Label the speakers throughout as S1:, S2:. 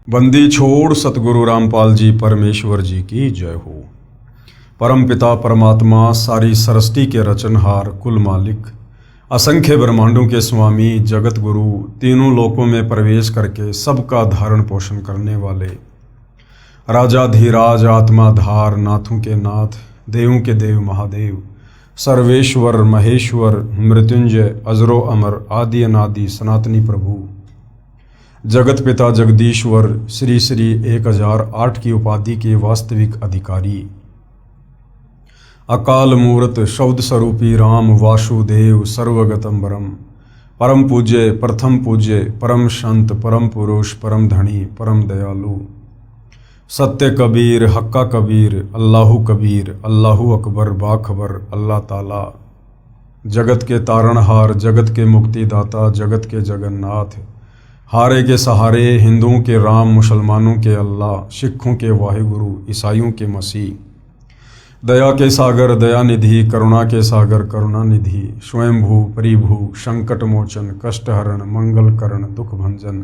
S1: बंदी छोड़ सतगुरु रामपाल जी परमेश्वर जी की जय हो। परम पिता परमात्मा सारी सृष्टि के रचनहार कुल मालिक असंख्य ब्रह्मांडों के स्वामी जगत गुरु तीनों लोकों में प्रवेश करके सबका धारण पोषण करने वाले राजाधीराज आत्माधार नाथों के नाथ देवों के देव महादेव सर्वेश्वर महेश्वर मृत्युंजय अजरो अमर आदि अनादि सनातनी प्रभु जगत पिता जगदीश्वर श्री श्री 1008 की उपाधि के वास्तविक अधिकारी अकाल मूर्त शब्द स्वरूपी राम वासुदेव सर्वगतम परम परम पूज्य प्रथम पूज्य परम संत परम पुरुष परम धनी परम दयालु सत्य कबीर हक्का कबीर अल्लाहु कबीर अल्लाहु अकबर बाखबर अल्लाह ताला जगत के तारणहार जगत के मुक्तिदाता जगत के जगन्नाथ हारे के सहारे हिंदुओं के राम मुसलमानों के अल्लाह सिखों के वाहिगुरु ईसाइयों के मसीह दया के सागर दया निधि करुणा के सागर करुणा निधि स्वयंभू परिभू संकट मोचन कष्टहरण मंगल करण दुख भंजन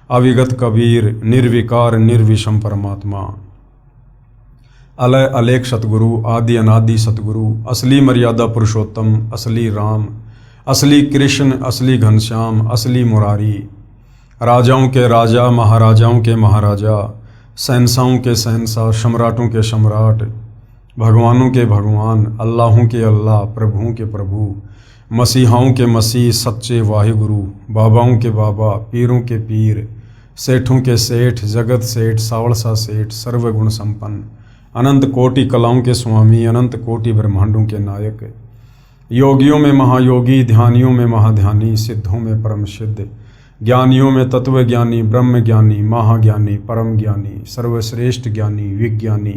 S1: अविगत कबीर निर्विकार निर्विषम परमात्मा अलय अलेख सतगुरु आदि अनादि सतगुरु असली मर्यादा पुरुषोत्तम असली राम असली कृष्ण असली घनश्याम असली मुरारी राजाओं के राजा महाराजाओं के महाराजा शहंशाहों के शहंशाह सम्राटों के सम्राट भगवानों के भगवान अल्लाहों के अल्लाह प्रभुओं के प्रभु मसीहाओं के मसीह सच्चे वाहिगुरु बाबाओं के बाबा पीरों के पीर सेठों के सेठ जगत सेठ सावड़सा सेठ सर्वगुण संपन्न अनंत कोटि कलाओं के स्वामी अनंत कोटि ब्रह्मांडों के नायक योगियों में महायोगी ध्यानियों में महाध्यानी सिद्धों में परम सिद्ध ज्ञानियों में तत्व ज्ञानी ब्रह्म ज्ञानी महाज्ञानी परम ज्ञानी सर्वश्रेष्ठ ज्ञानी विज्ञानी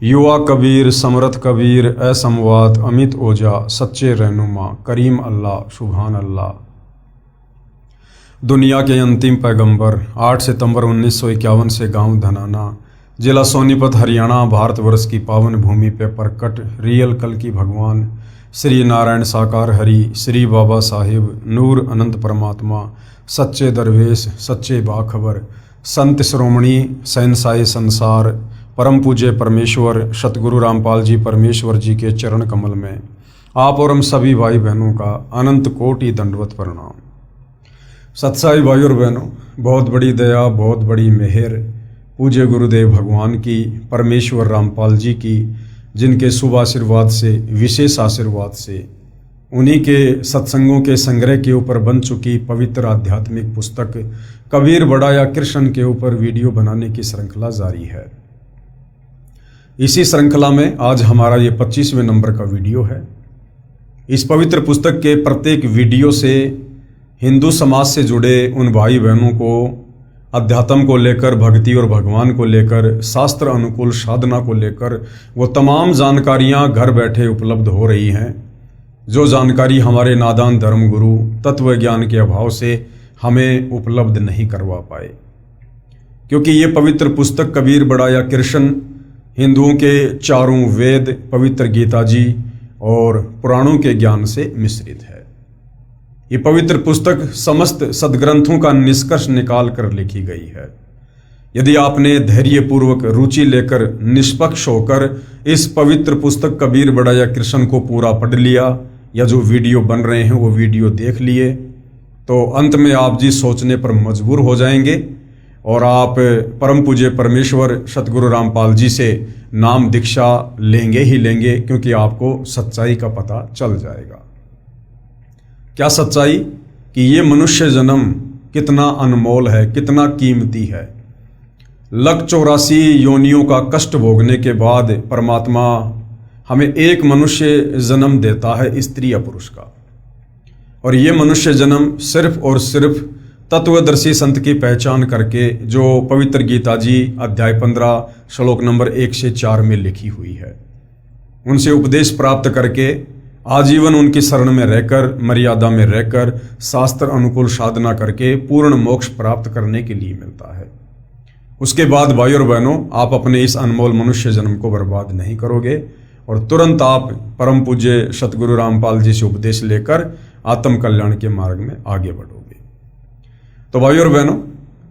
S1: युवा कबीर समर्थ कबीर असमवात अमित ओजा सच्चे रहनुमा करीम अल्लाह सुभान अल्लाह दुनिया के अंतिम पैगंबर 8 सितंबर 1951 से गांव धनाना जिला सोनीपत हरियाणा भारतवर्ष की पावन भूमि पे प्रकट रियल कल की भगवान श्री नारायण साकार हरि श्री बाबा साहिब नूर अनंत परमात्मा सच्चे दरवेश सच्चे बाखबर संत श्रोमणी शहंशाह संसार परम पूज्य परमेश्वर सतगुरु रामपाल जी परमेश्वर जी के चरण कमल में आप और हम सभी भाई बहनों का अनंत कोटि दंडवत प्रणाम। सत्साई भाई और बहनों, बहुत बड़ी दया बहुत बड़ी मेहर पूज्य गुरुदेव भगवान की परमेश्वर रामपाल जी की जिनके शुभ आशीर्वाद से विशेष आशीर्वाद से उन्हीं के सत्संगों के संग्रह के ऊपर बन चुकी पवित्र आध्यात्मिक पुस्तक कबीर बड़ा या कृष्ण के ऊपर वीडियो बनाने की श्रृंखला जारी है। इसी श्रृंखला में आज हमारा ये 25वें नंबर का वीडियो है। इस पवित्र पुस्तक के प्रत्येक वीडियो से हिंदू समाज से जुड़े उन भाई बहनों को अध्यात्म को लेकर भक्ति और भगवान को लेकर शास्त्र अनुकूल साधना को लेकर वो तमाम जानकारियां घर बैठे उपलब्ध हो रही हैं, जो जानकारी हमारे नादान धर्म गुरु तत्व ज्ञान के अभाव से हमें उपलब्ध नहीं करवा पाए। क्योंकि ये पवित्र पुस्तक कबीर बड़ा या कृष्ण हिंदुओं के चारों वेद पवित्र गीता जी और पुराणों के ज्ञान से मिश्रित है। ये पवित्र पुस्तक समस्त सदग्रंथों का निष्कर्ष निकाल कर लिखी गई है। यदि आपने धैर्यपूर्वक रुचि लेकर निष्पक्ष होकर इस पवित्र पुस्तक कबीर बड़ा या कृष्ण को पूरा पढ़ लिया या जो वीडियो बन रहे हैं वो वीडियो देख लिए, तो अंत में आप जी सोचने पर मजबूर हो जाएंगे और आप परम पूज्य परमेश्वर सतगुरु रामपाल जी से नाम दीक्षा लेंगे ही लेंगे, क्योंकि आपको सच्चाई का पता चल जाएगा। क्या सच्चाई? कि ये मनुष्य जन्म कितना अनमोल है, कितना कीमती है। 184 योनियों का कष्ट भोगने के बाद परमात्मा हमें एक मनुष्य जन्म देता है, स्त्री या पुरुष का, और ये मनुष्य जन्म सिर्फ और सिर्फ तत्वदर्शी संत की पहचान करके जो पवित्र गीता जी अध्याय 15 श्लोक नंबर 1 से 4 में लिखी हुई है, उनसे उपदेश प्राप्त करके आजीवन उनकी शरण में रहकर मर्यादा में रहकर शास्त्र अनुकूल साधना करके पूर्ण मोक्ष प्राप्त करने के लिए मिलता है। उसके बाद भाई और बहनों, आप अपने इस अनमोल मनुष्य जन्म को बर्बाद नहीं करोगे और तुरंत आप परम पूज्य सतगुरु रामपाल जी से उपदेश लेकर आत्म कल्याण के मार्ग में आगे बढ़ोगे। तो भाई और बहनों,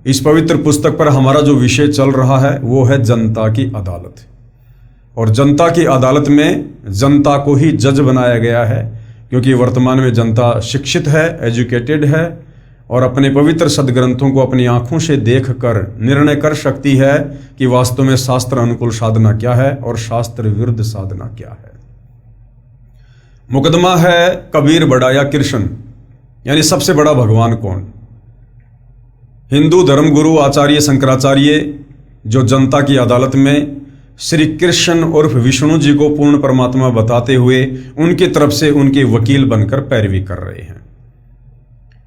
S1: इस पवित्र पुस्तक पर हमारा जो विषय चल रहा है वो है जनता की अदालत। और जनता की अदालत में जनता को ही जज बनाया गया है, क्योंकि वर्तमान में जनता शिक्षित है, एजुकेटेड है और अपने पवित्र सदग्रंथों को अपनी आंखों से देखकर निर्णय कर सकती है कि वास्तव में शास्त्र अनुकूल साधना क्या है और शास्त्र विरुद्ध साधना क्या है। मुकदमा है कबीर बड़ा या कृष्ण, यानी सबसे बड़ा भगवान कौन। हिंदू धर्मगुरु आचार्य शंकराचार्य जो जनता की अदालत में श्री कृष्ण उर्फ विष्णु जी को पूर्ण परमात्मा बताते हुए उनकी तरफ से उनके वकील बनकर पैरवी कर रहे हैं,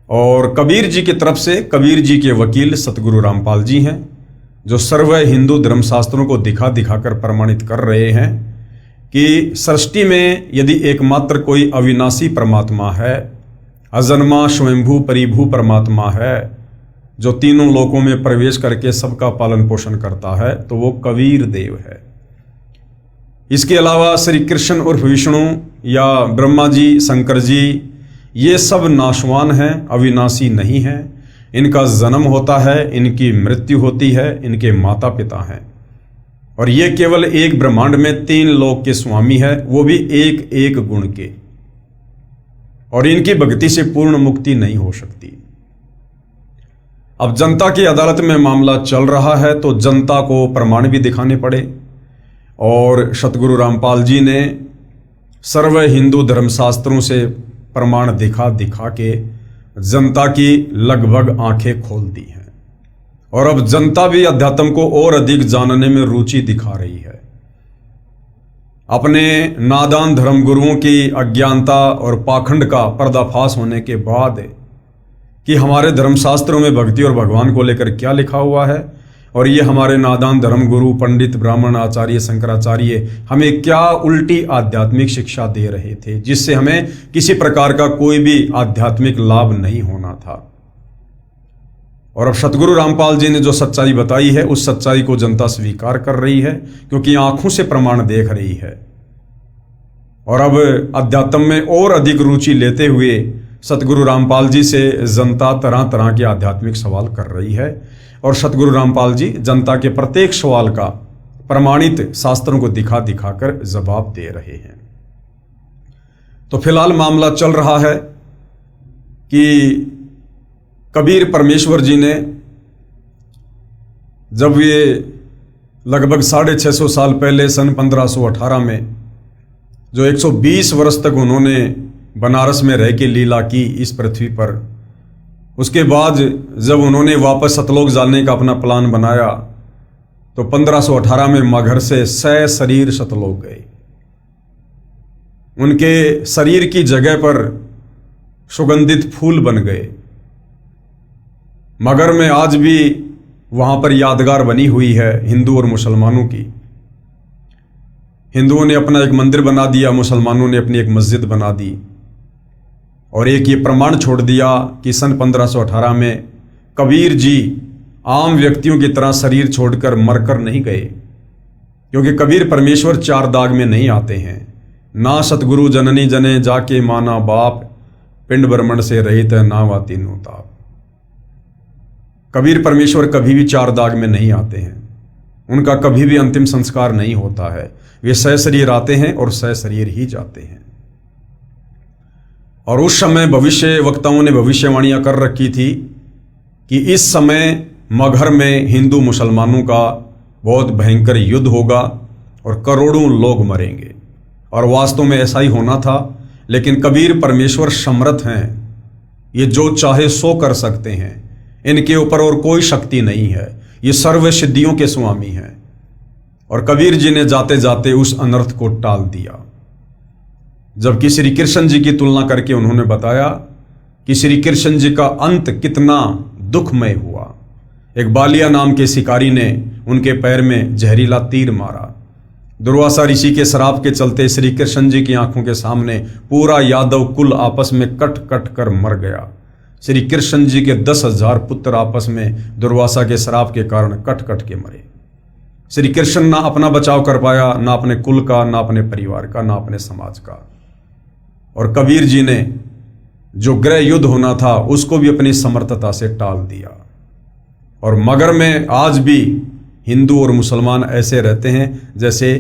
S1: और कबीर जी की तरफ से कबीर जी के वकील सतगुरु रामपाल जी हैं, जो सर्व हिंदू धर्मशास्त्रों को दिखा दिखाकर प्रमाणित कर रहे हैं कि सृष्टि में यदि एकमात्र कोई अविनाशी परमात्मा है, अजन्मा स्वयंभू परिभू परमात्मा है, जो तीनों लोकों में प्रवेश करके सबका पालन पोषण करता है, तो वो कबीर देव है। इसके अलावा श्री कृष्ण उर्फ विष्णु या ब्रह्मा जी, शंकर जी, ये सब नाशवान हैं, अविनाशी नहीं हैं। इनका जन्म होता है, इनकी मृत्यु होती है, इनके माता पिता हैं, और ये केवल एक ब्रह्मांड में 3 लोक के स्वामी है, वो भी एक एक गुण के, और इनकी भक्ति से पूर्ण मुक्ति नहीं हो सकती। अब जनता की अदालत में मामला चल रहा है, तो जनता को प्रमाण भी दिखाने पड़े, और सतगुरु रामपाल जी ने सर्व हिंदू धर्मशास्त्रों से प्रमाण दिखा दिखा के जनता की लगभग आंखें खोल दी हैं, और अब जनता भी अध्यात्म को और अधिक जानने में रुचि दिखा रही है। अपने नादान धर्मगुरुओं की अज्ञानता और पाखंड का पर्दाफाश होने के बाद कि हमारे धर्मशास्त्रों में भक्ति और भगवान को लेकर क्या लिखा हुआ है, और ये हमारे नादान धर्मगुरु पंडित ब्राह्मण आचार्य शंकराचार्य हमें क्या उल्टी आध्यात्मिक शिक्षा दे रहे थे, जिससे हमें किसी प्रकार का कोई भी आध्यात्मिक लाभ नहीं होना था। और अब सतगुरु रामपाल जी ने जो सच्चाई बताई है, उस सच्चाई को जनता स्वीकार कर रही है, क्योंकि आंखों से प्रमाण देख रही है। और अब अध्यात्म में और अधिक रुचि लेते हुए सतगुरु रामपाल जी से जनता तरह तरह के आध्यात्मिक सवाल कर रही है, और सतगुरु रामपाल जी जनता के प्रत्येक सवाल का प्रमाणित शास्त्रों को दिखा दिखाकर जवाब दे रहे हैं। तो फिलहाल मामला चल रहा है कि कबीर परमेश्वर जी ने जब ये लगभग 650 साल पहले सन 1518 में जो 120 वर्ष तक उन्होंने बनारस में रह के लीला की इस पृथ्वी पर, उसके बाद जब उन्होंने वापस सतलोक जाने का अपना प्लान बनाया, तो 1518 में मगहर से सशरीर सतलोक गए। उनके शरीर की जगह पर सुगंधित फूल बन गए। मगहर में आज भी वहां पर यादगार बनी हुई है हिंदू और मुसलमानों की। हिंदुओं ने अपना एक मंदिर बना दिया, मुसलमानों ने अपनी एक मस्जिद बना दी, और एक ये प्रमाण छोड़ दिया कि सन 1518 में कबीर जी आम व्यक्तियों की तरह शरीर छोड़कर मरकर नहीं गए, क्योंकि कबीर परमेश्वर 4 दाग में नहीं आते हैं। ना सतगुरु जननी जने जाके माना बाप, पिंड ब्रह्मण से रहित है ना वा तीनों ताप। कबीर परमेश्वर कभी भी 4 दाग में नहीं आते हैं, उनका कभी भी अंतिम संस्कार नहीं होता है। वे सशरीर आते हैं और सशरीर ही जाते हैं। और उस समय भविष्य वक्ताओं ने भविष्यवाणियां कर रखी थी कि इस समय मगहर में हिंदू मुसलमानों का बहुत भयंकर युद्ध होगा और करोड़ों लोग मरेंगे, और वास्तव में ऐसा ही होना था। लेकिन कबीर परमेश्वर समर्थ हैं, ये जो चाहे सो कर सकते हैं, इनके ऊपर और कोई शक्ति नहीं है, ये सर्व सिद्धियों के स्वामी हैं। और कबीर जी ने जाते जाते उस अनर्थ को टाल दिया, जबकि श्री कृष्ण जी की तुलना करके उन्होंने बताया कि श्री कृष्ण जी का अंत कितना दुखमय हुआ। एक बालिया नाम के शिकारी ने उनके पैर में जहरीला तीर मारा। दुर्वासा ऋषि के श्राप के चलते श्री कृष्ण जी की आंखों के सामने पूरा यादव कुल आपस में कट कट कर मर गया। श्री कृष्ण जी के 10,000 पुत्र आपस में दुर्वासा के श्राप के कारण कट कट के मरे। श्री कृष्ण ना अपना बचाव कर पाया, ना अपने कुल का, ना अपने परिवार का, ना अपने समाज का। और कबीर जी ने जो गृह युद्ध होना था उसको भी अपनी समर्थता से टाल दिया। और मगर में आज भी हिंदू और मुसलमान ऐसे रहते हैं जैसे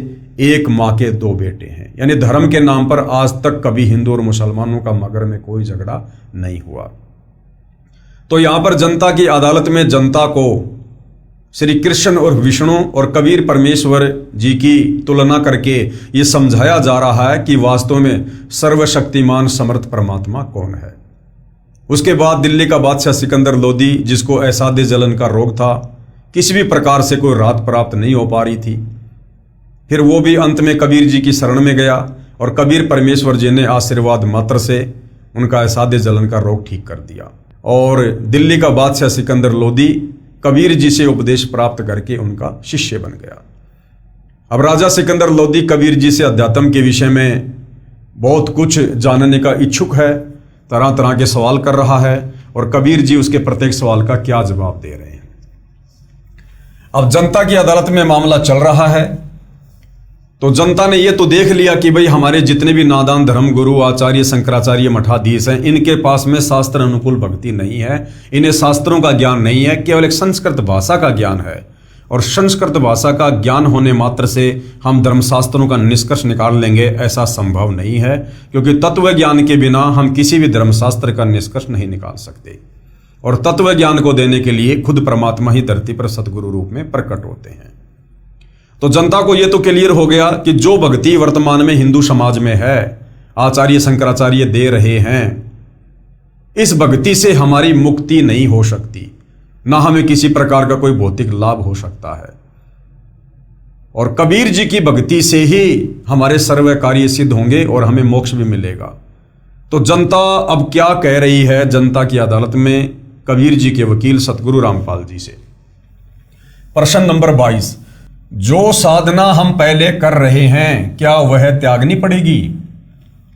S1: एक माँ के दो बेटे हैं। यानी धर्म के नाम पर आज तक कभी हिंदू और मुसलमानों का मगर में कोई झगड़ा नहीं हुआ। तो यहां पर जनता की अदालत में जनता को श्री कृष्ण और विष्णु और कबीर परमेश्वर जी की तुलना करके ये समझाया जा रहा है कि वास्तव में सर्वशक्तिमान समर्थ परमात्मा कौन है। उसके बाद दिल्ली का बादशाह सिकंदर लोदी, जिसको असाध्य जलन का रोग था, किसी भी प्रकार से कोई राहत प्राप्त नहीं हो पा रही थी, फिर वो भी अंत में कबीर जी की शरण में गया और कबीर परमेश्वर जी ने आशीर्वाद मात्र से उनका असाध्य जलन का रोग ठीक कर दिया। और दिल्ली का बादशाह सिकंदर लोदी कबीर जी से उपदेश प्राप्त करके उनका शिष्य बन गया। अब राजा सिकंदर लोदी कबीर जी से अध्यात्म के विषय में बहुत कुछ जानने का इच्छुक है, तरह तरह के सवाल कर रहा है और कबीर जी उसके प्रत्येक सवाल का क्या जवाब दे रहे हैं। अब जनता की अदालत में मामला चल रहा है तो जनता ने यह तो देख लिया कि भाई हमारे जितने भी नादान धर्म गुरु आचार्य शंकराचार्य मठाधीश हैं, इनके पास में शास्त्र अनुकूल भक्ति नहीं है, इन्हें शास्त्रों का ज्ञान नहीं है, केवल एक संस्कृत भाषा का ज्ञान है। और संस्कृत भाषा का ज्ञान होने मात्र से हम धर्मशास्त्रों का निष्कर्ष निकाल लेंगे, ऐसा संभव नहीं है, क्योंकि तत्व ज्ञान के बिना हम किसी भी धर्मशास्त्र का निष्कर्ष नहीं निकाल सकते। और तत्व ज्ञान को देने के लिए खुद परमात्मा ही धरती पर सतगुरु रूप में प्रकट होते हैं। तो जनता को यह तो क्लियर हो गया कि जो भक्ति वर्तमान में हिंदू समाज में है, आचार्य शंकराचार्य दे रहे हैं, इस भक्ति से हमारी मुक्ति नहीं हो सकती, ना हमें किसी प्रकार का कोई भौतिक लाभ हो सकता है। और कबीर जी की भक्ति से ही हमारे सर्व कार्य सिद्ध होंगे और हमें मोक्ष भी मिलेगा। तो जनता अब क्या कह रही है जनता की अदालत में कबीर जी के वकील सतगुरु रामपाल जी से। प्रश्न नंबर 22, जो साधना हम पहले कर रहे हैं क्या वह त्यागनी पड़ेगी?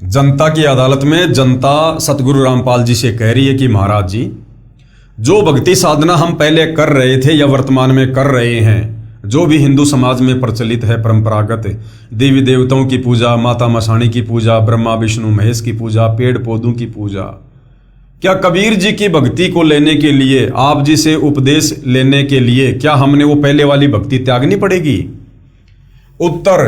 S1: जनता की अदालत में जनता सतगुरु रामपाल जी से कह रही है कि महाराज जी, जो भक्ति साधना हम पहले कर रहे थे या वर्तमान में कर रहे हैं, जो भी हिंदू समाज में प्रचलित है परंपरागत, देवी देवताओं की पूजा, माता मसाणी की पूजा, ब्रह्मा विष्णु महेश की पूजा, पेड़ पौधों की पूजा, क्या कबीर जी की भक्ति को लेने के लिए, आप जी से उपदेश लेने के लिए, क्या हमने वो पहले वाली भक्ति त्यागनी पड़ेगी? उत्तर,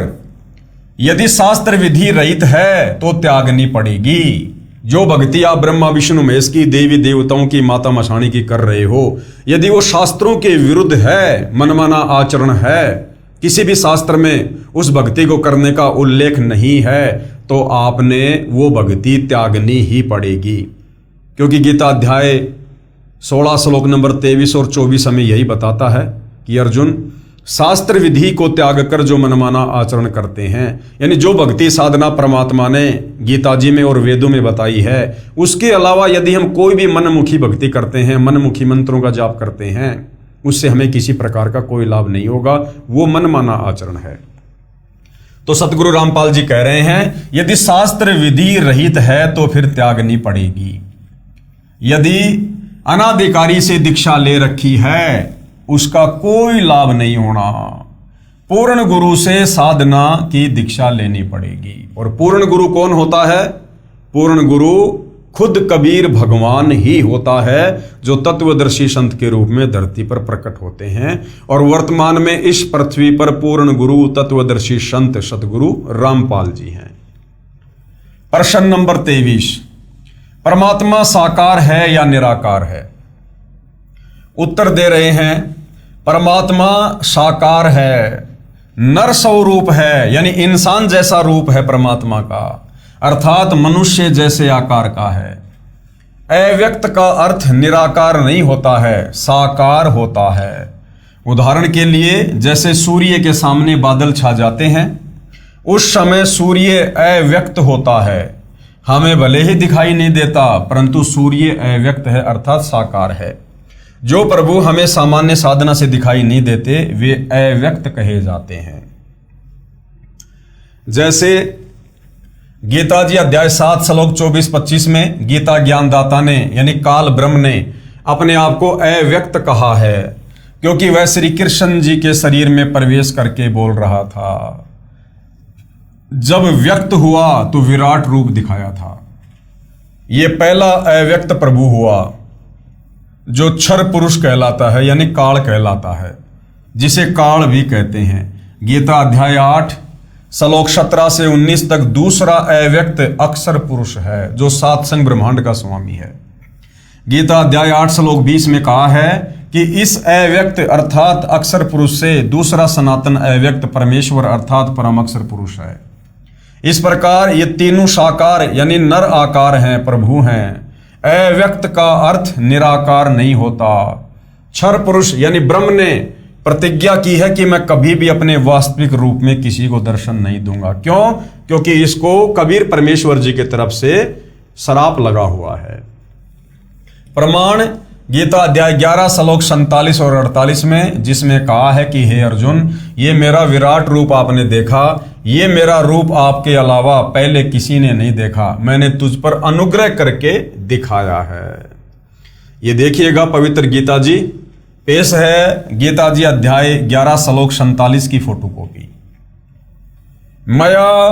S1: यदि शास्त्र विधि रहित है तो त्यागनी पड़ेगी। जो भक्ति आप ब्रह्मा विष्णु महेश की, देवी देवताओं की, माता मसाणी की कर रहे हो, यदि वो शास्त्रों के विरुद्ध है, मनमाना आचरण है, किसी भी शास्त्र में उस भक्ति को करने का उल्लेख नहीं है, तो आपने वो भक्ति त्यागनी ही पड़ेगी। क्योंकि गीता अध्याय 16 श्लोक नंबर 23 और 24 हमें यही बताता है कि अर्जुन, शास्त्र विधि को त्याग कर जो मनमाना आचरण करते हैं, यानी जो भक्ति साधना परमात्मा ने गीता जी में और वेदों में बताई है, उसके अलावा यदि हम कोई भी मनमुखी भक्ति करते हैं, मनमुखी मंत्रों का जाप करते हैं, उससे हमें किसी प्रकार का कोई लाभ नहीं होगा, वो मनमाना आचरण है। तो सतगुरु रामपाल जी कह रहे हैं, यदि शास्त्र विधि रहित है तो फिर त्यागनी पड़ेगी। यदि अनाधिकारी से दीक्षा ले रखी है, उसका कोई लाभ नहीं होना, पूर्ण गुरु से साधना की दीक्षा लेनी पड़ेगी। और पूर्ण गुरु कौन होता है? पूर्ण गुरु खुद कबीर भगवान ही होता है, जो तत्वदर्शी संत के रूप में धरती पर प्रकट होते हैं। और वर्तमान में इस पृथ्वी पर पूर्ण गुरु तत्वदर्शी संत सतगुरु रामपाल जी हैं। प्रश्न नंबर 23, परमात्मा साकार है या निराकार है? उत्तर दे रहे हैं, परमात्मा साकार है, नर स्वरूप है, यानी इंसान जैसा रूप है परमात्मा का, अर्थात मनुष्य जैसे आकार का है। अव्यक्त का अर्थ निराकार नहीं होता है, साकार होता है। उदाहरण के लिए, जैसे सूर्य के सामने बादल छा जाते हैं, उस समय सूर्य अव्यक्त होता है, हमें भले ही दिखाई नहीं देता, परंतु सूर्य अव्यक्त है अर्थात साकार है। जो प्रभु हमें सामान्य साधना से दिखाई नहीं देते, वे अव्यक्त कहे जाते हैं। जैसे गीता जी अध्याय 7 श्लोक 24-25 में गीता ज्ञानदाता ने यानी काल ब्रह्म ने अपने आप को अव्यक्त कहा है, क्योंकि वह श्री कृष्ण जी के शरीर में प्रवेश करके बोल रहा था। जब व्यक्त हुआ तो विराट रूप दिखाया था। यह पहला अव्यक्त प्रभु हुआ। जो क्षर पुरुष कहलाता है यानी काल कहलाता है, जिसे काल भी कहते हैं। गीता अध्याय 8 श्लोक 17 से 19 तक दूसरा अव्यक्त अक्षर पुरुष है जो सात संग ब्रह्मांड का स्वामी है। गीता अध्याय 8 श्लोक 20 में कहा है कि इस अव्यक्त अर्थात अक्षर पुरुष से दूसरा सनातन अव्यक्त परमेश्वर अर्थात परम अक्षर पुरुष है। इस प्रकार ये तीनों साकार यानी नर आकार हैं, प्रभु हैं। अव्यक्त का अर्थ निराकार नहीं होता। क्षर पुरुष यानी ब्रह्म ने प्रतिज्ञा की है कि मैं कभी भी अपने वास्तविक रूप में किसी को दर्शन नहीं दूंगा। क्यों? क्योंकि इसको कबीर परमेश्वर जी की तरफ से श्राप लगा हुआ है। प्रमाण गीता अध्याय 11 श्लोक 47 और 48 में, जिसमें कहा है कि हे अर्जुन, ये मेरा विराट रूप आपने देखा, ये मेरा रूप आपके अलावा पहले किसी ने नहीं देखा, मैंने तुझ पर अनुग्रह करके दिखाया है। ये देखिएगा पवित्र गीता जी पेश है गीता जी अध्याय 11 श्लोक 47 की फोटोकॉपी। मया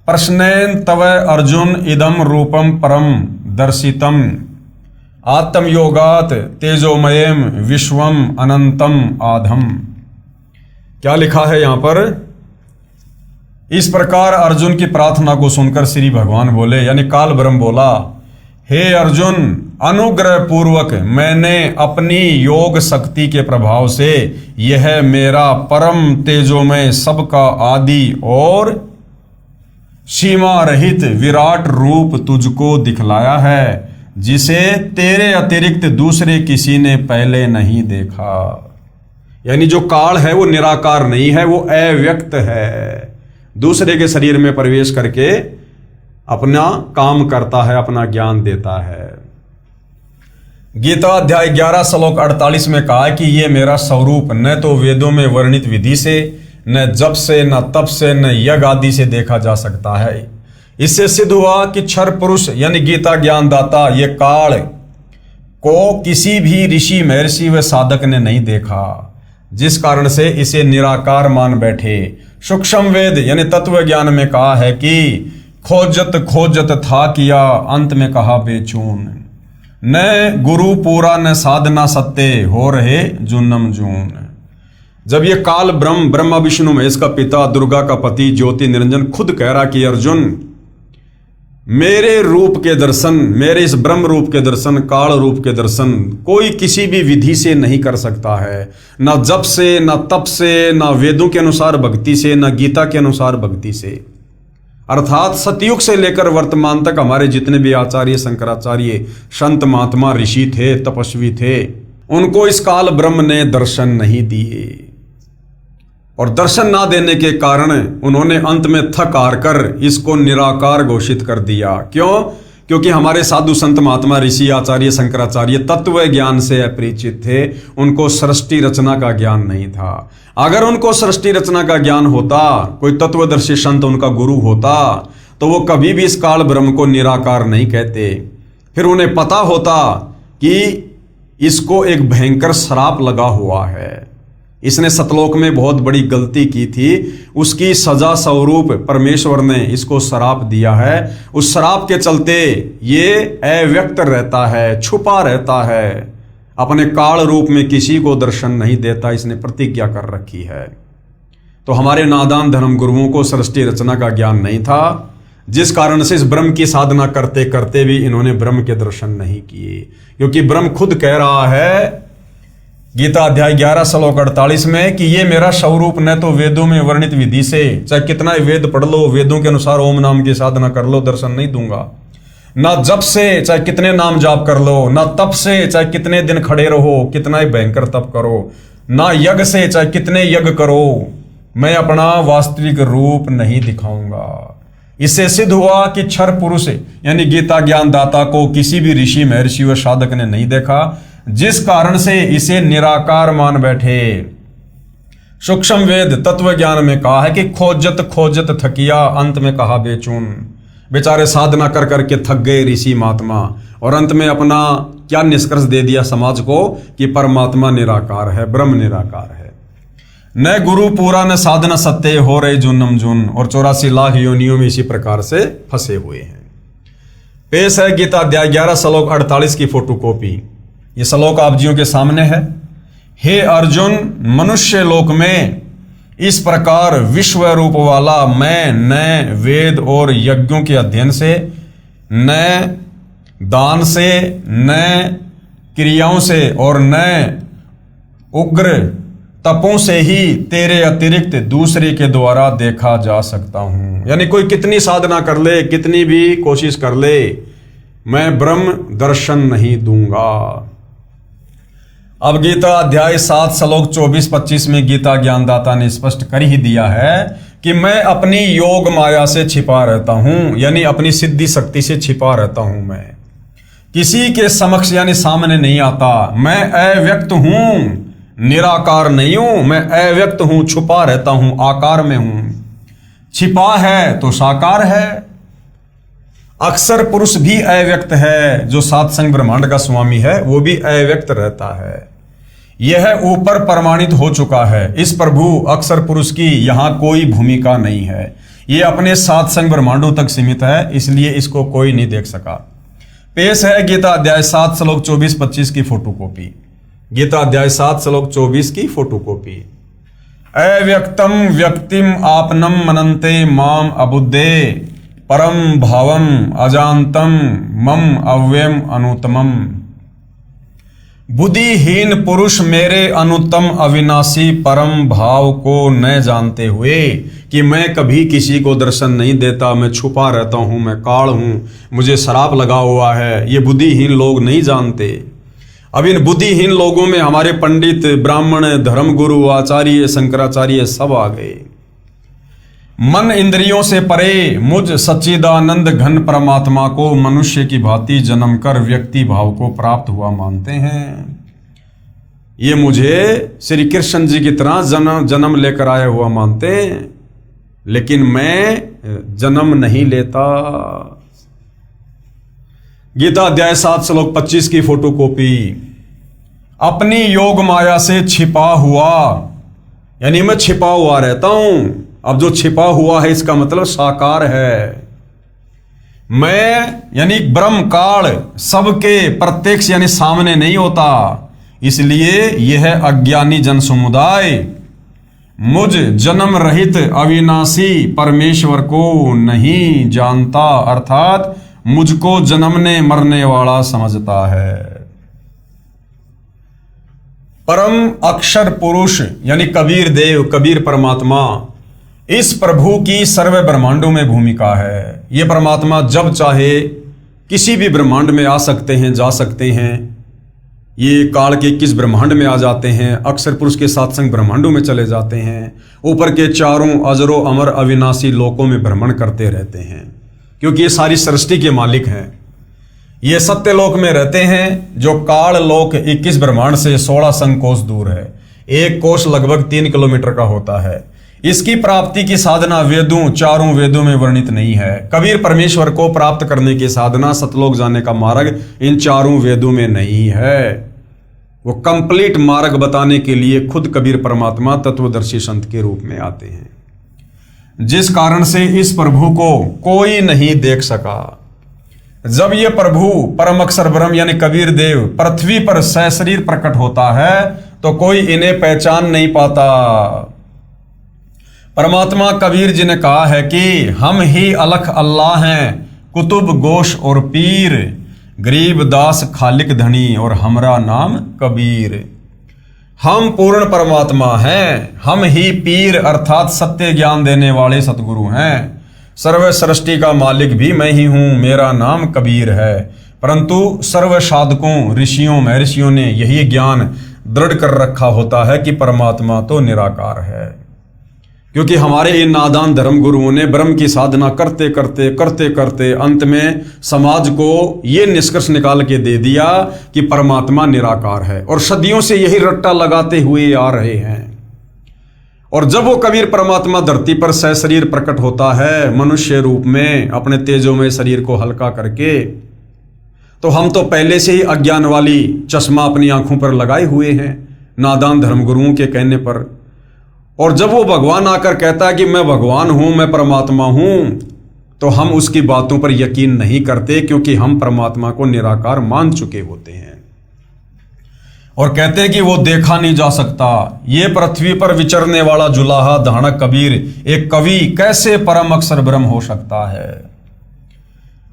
S1: प्रश्नेन तव अर्जुन इदम रूपम परम दर्शितम आत्मयोगात तेजोमयम विश्वम अनंतम आधम। क्या लिखा है यहां पर? इस प्रकार अर्जुन की प्रार्थना को सुनकर श्री भगवान बोले यानी काल ब्रह्म बोला, हे अर्जुन, अनुग्रह पूर्वक मैंने अपनी योग शक्ति के प्रभाव से यह मेरा परम तेजोमय सबका आदि और सीमा रहित विराट रूप तुझको दिखलाया है, जिसे तेरे अतिरिक्त दूसरे किसी ने पहले नहीं देखा। यानी जो काल है वो निराकार नहीं है, वो अव्यक्त है, दूसरे के शरीर में प्रवेश करके अपना काम करता है, अपना ज्ञान देता है। गीता अध्याय 11 श्लोक 48 में कहा कि ये मेरा स्वरूप न तो वेदों में वर्णित विधि से, न जप से, न तप से, न यज्ञ आदि से देखा जा सकता है। इससे सिद्ध हुआ कि क्षर पुरुष यानी गीता ज्ञानदाता ये काल को किसी भी ऋषि, महर्षि व साधक ने नहीं देखा, जिस कारण से इसे निराकार मान बैठे। सूक्ष्म वेद यानी तत्व ज्ञान में कहा है कि खोजत खोजत था किया, अंत में कहा बेचून, न गुरु पूरा न साधना सत्य, हो रहे जूनम जून। जब ये काल ब्रह्मा विष्णु महेश का पिता, दुर्गा का पति, ज्योति निरंजन खुद कह रहा कि अर्जुन, मेरे रूप के दर्शन, मेरे इस ब्रह्म रूप के दर्शन, काल रूप के दर्शन कोई किसी भी विधि से नहीं कर सकता है, ना जप से, ना तप से, ना वेदों के अनुसार भक्ति से, ना गीता के अनुसार भक्ति से। अर्थात सतयुग से लेकर वर्तमान तक हमारे जितने भी आचार्य, शंकराचार्य, संत, महात्मा, ऋषि थे, तपस्वी थे, उनको इस काल ब्रह्म ने दर्शन नहीं दिए। और दर्शन ना देने के कारण उन्होंने अंत में थक हार कर इसको निराकार घोषित कर दिया। क्यों? क्योंकि हमारे साधु संत, महात्मा, ऋषि, आचार्य, शंकराचार्य तत्व ज्ञान से अपरिचित थे, उनको सृष्टि रचना का ज्ञान नहीं था। अगर उनको सृष्टि रचना का ज्ञान होता, कोई तत्वदर्शी संत उनका गुरु होता, तो वो कभी भी इस काल ब्रह्म को निराकार नहीं कहते। फिर उन्हें पता होता कि इसको एक भयंकर श्राप लगा हुआ है, इसने सतलोक में बहुत बड़ी गलती की थी, उसकी सजा स्वरूप परमेश्वर ने इसको श्राप दिया है। उस श्राप के चलते ये अव्यक्त रहता है, छुपा रहता है, अपने काल रूप में किसी को दर्शन नहीं देता, इसने प्रतिज्ञा कर रखी है। तो हमारे नादान धर्म गुरुओं को सृष्टि रचना का ज्ञान नहीं था, जिस कारण से इस ब्रह्म की साधना करते करते भी इन्होंने ब्रह्म के दर्शन नहीं किए। क्योंकि ब्रह्म खुद कह रहा है गीता अध्याय 11 श्लोक 48 में कि ये मेरा स्वरूप न तो वेदों में वर्णित विधि से, चाहे कितना ही वेद पढ़ लो, वेदों के अनुसार ओम नाम की साधना कर लो, दर्शन नहीं दूंगा। ना जप से, चाहे कितने नाम जाप कर लो, ना तप से, चाहे कितने दिन खड़े रहो, कितना ही भयंकर तप करो, ना यज्ञ से, चाहे कितने यज्ञ करो, मैं अपना वास्तविक रूप नहीं दिखाऊंगा। इससे सिद्ध हुआ कि क्षर पुरुष यानी गीता ज्ञानदाता को किसी भी ऋषि, महर्षि व साधक ने नहीं देखा, जिस कारण से इसे निराकार मान बैठे। सूक्ष्म वेद तत्व ज्ञान में कहा है कि खोजत खोजत थकिया, अंत में कहा बेचून। बेचारे साधना कर करके थक गए ऋषि महात्मा, और अंत में अपना क्या निष्कर्ष दे दिया समाज को कि परमात्मा निराकार है, ब्रह्म निराकार है। न गुरु पूरा न साधना सत्य, हो रहे जूनम जून, और 84 लाख योनियों में इसी प्रकार से फंसे हुए हैं। पेश है गीता अध्याय 11 श्लोक 48 की फोटोकॉपी। ये श्लोक आप जियों के सामने है। हे अर्जुन, मनुष्य लोक में इस प्रकार विश्व रूप वाला मैं न वेद और यज्ञों के अध्ययन से, न दान से, न क्रियाओं से और न उग्र तपों से ही तेरे अतिरिक्त दूसरे के द्वारा देखा जा सकता हूं। यानी कोई कितनी साधना कर ले, कितनी भी कोशिश कर ले, मैं ब्रह्म दर्शन नहीं दूंगा। अब गीता अध्याय 7 श्लोक 24-25 में गीता ज्ञानदाता ने स्पष्ट कर ही दिया है कि मैं अपनी योग माया से छिपा रहता हूं, यानी अपनी सिद्धि शक्ति से छिपा रहता हूं। मैं किसी के समक्ष यानी सामने नहीं आता। मैं अव्यक्त हूं, निराकार नहीं हूं। मैं अव्यक्त हूं, छुपा रहता हूं, आकार में हूं। छिपा है तो साकार है। अक्षर पुरुष भी अव्यक्त है। जो सात संग ब्रह्मांड का स्वामी है वो भी अव्यक्त रहता है। यह ऊपर प्रमाणित हो चुका है। इस प्रभु अक्षर पुरुष की यहां कोई भूमिका नहीं है। ये अपने सात संग ब्रह्मांडों तक सीमित है, इसलिए इसको कोई नहीं देख सका। पेश है गीता अध्याय 7 श्लोक 24-25 की फोटोकॉपी। गीता अध्याय 7 श्लोक 24 की फोटोकॉपी। अव्यक्तम व्यक्तिम आपनम मनन्ते माम अबुद्धे परम भावम अजानतम मम अव्ययम अनुत्तमम। बुद्धिहीन पुरुष मेरे अनुत्तम अविनाशी परम भाव को न जानते हुए कि मैं कभी किसी को दर्शन नहीं देता, मैं छुपा रहता हूं, मैं काल हूं, मुझे श्राप लगा हुआ है, ये बुद्धिहीन लोग नहीं जानते। अब इन बुद्धिहीन लोगों में हमारे पंडित, ब्राह्मण, धर्मगुरु, आचार्य, शंकराचार्य सब आ गए। मन इंद्रियों से परे मुझ सच्चिदानंद घन परमात्मा को मनुष्य की भांति जन्म कर व्यक्ति भाव को प्राप्त हुआ मानते हैं। ये मुझे श्री कृष्ण जी की तरह जन्म लेकर आया हुआ मानते हैं, लेकिन मैं जन्म नहीं लेता। गीता अध्याय 7 श्लोक 25 की फोटोकॉपी। अपनी योग माया से छिपा हुआ, यानी मैं छिपा हुआ रहता हूं। अब जो छिपा हुआ है इसका मतलब साकार है। मैं यानी ब्रह्म काल सबके प्रत्यक्ष यानी सामने नहीं होता, इसलिए यह अज्ञानी जन समुदाय मुझ जन्म रहित अविनाशी परमेश्वर को नहीं जानता, अर्थात मुझको जन्मने मरने वाला समझता है। परम अक्षर पुरुष यानी कबीर देव, कबीर परमात्मा, इस प्रभु की सर्व ब्रह्मांडों में भूमिका है। ये परमात्मा जब चाहे किसी भी ब्रह्मांड में आ सकते हैं, जा सकते हैं। ये काल के किस ब्रह्मांड में आ जाते हैं, अक्षर पुरुष के साथ संग ब्रह्मांडों में चले जाते हैं। ऊपर के चारों अजरो अमर अविनाशी लोकों में भ्रमण करते रहते हैं, क्योंकि ये सारी सृष्टि के मालिक हैं। ये सत्य लोक में रहते हैं, जो काल लोक 21 ब्रह्मांड से 16 संग कोस दूर है। एक कोस लगभग 3 किलोमीटर का होता है। इसकी प्राप्ति की साधना वेदों, चारों वेदों में वर्णित नहीं है। कबीर परमेश्वर को प्राप्त करने की साधना, सतलोक जाने का मार्ग इन चारों वेदों में नहीं है। वो कंप्लीट मार्ग बताने के लिए खुद कबीर परमात्मा तत्वदर्शी संत के रूप में आते हैं, जिस कारण से इस प्रभु को कोई नहीं देख सका। जब ये प्रभु परम अक्षर ब्रह्म यानी कबीर देव पृथ्वी पर सशरीर प्रकट होता है तो कोई इन्हें पहचान नहीं पाता। परमात्मा कबीर जी ने कहा है कि हम ही अलख अल्लाह हैं, कुतुब गोश और पीर, गरीब दास खालिक धनी और हमरा नाम कबीर। हम पूर्ण परमात्मा हैं, हम ही पीर अर्थात सत्य ज्ञान देने वाले सतगुरु हैं। सर्व सृष्टि का मालिक भी मैं ही हूं, मेरा नाम कबीर है। परंतु सर्व साधकों, ऋषियों, महर्षियों ने यही ज्ञान दृढ़ कर रखा होता है कि परमात्मा तो निराकार है। क्योंकि हमारे इन नादान धर्म गुरुओं ने ब्रह्म की साधना करते करते अंत में समाज को ये निष्कर्ष निकाल के दे दिया कि परमात्मा निराकार है, और सदियों से यही रट्टा लगाते हुए आ रहे हैं। और जब वो कबीर परमात्मा धरती पर सशरीर प्रकट होता है मनुष्य रूप में अपने तेजोमय शरीर को हल्का करके, तो हम तो पहले से ही अज्ञान वाली चश्मा अपनी आंखों पर लगाए हुए हैं नादान धर्मगुरुओं के कहने पर। और जब वो भगवान आकर कहता है कि मैं भगवान हूं, मैं परमात्मा हूं, तो हम उसकी बातों पर यकीन नहीं करते, क्योंकि हम परमात्मा को निराकार मान चुके होते हैं। और कहते हैं कि वो देखा नहीं जा सकता। ये पृथ्वी पर विचरने वाला जुलाहा धानक कबीर एक कवि कैसे परम अक्षर ब्रह्म हो सकता है?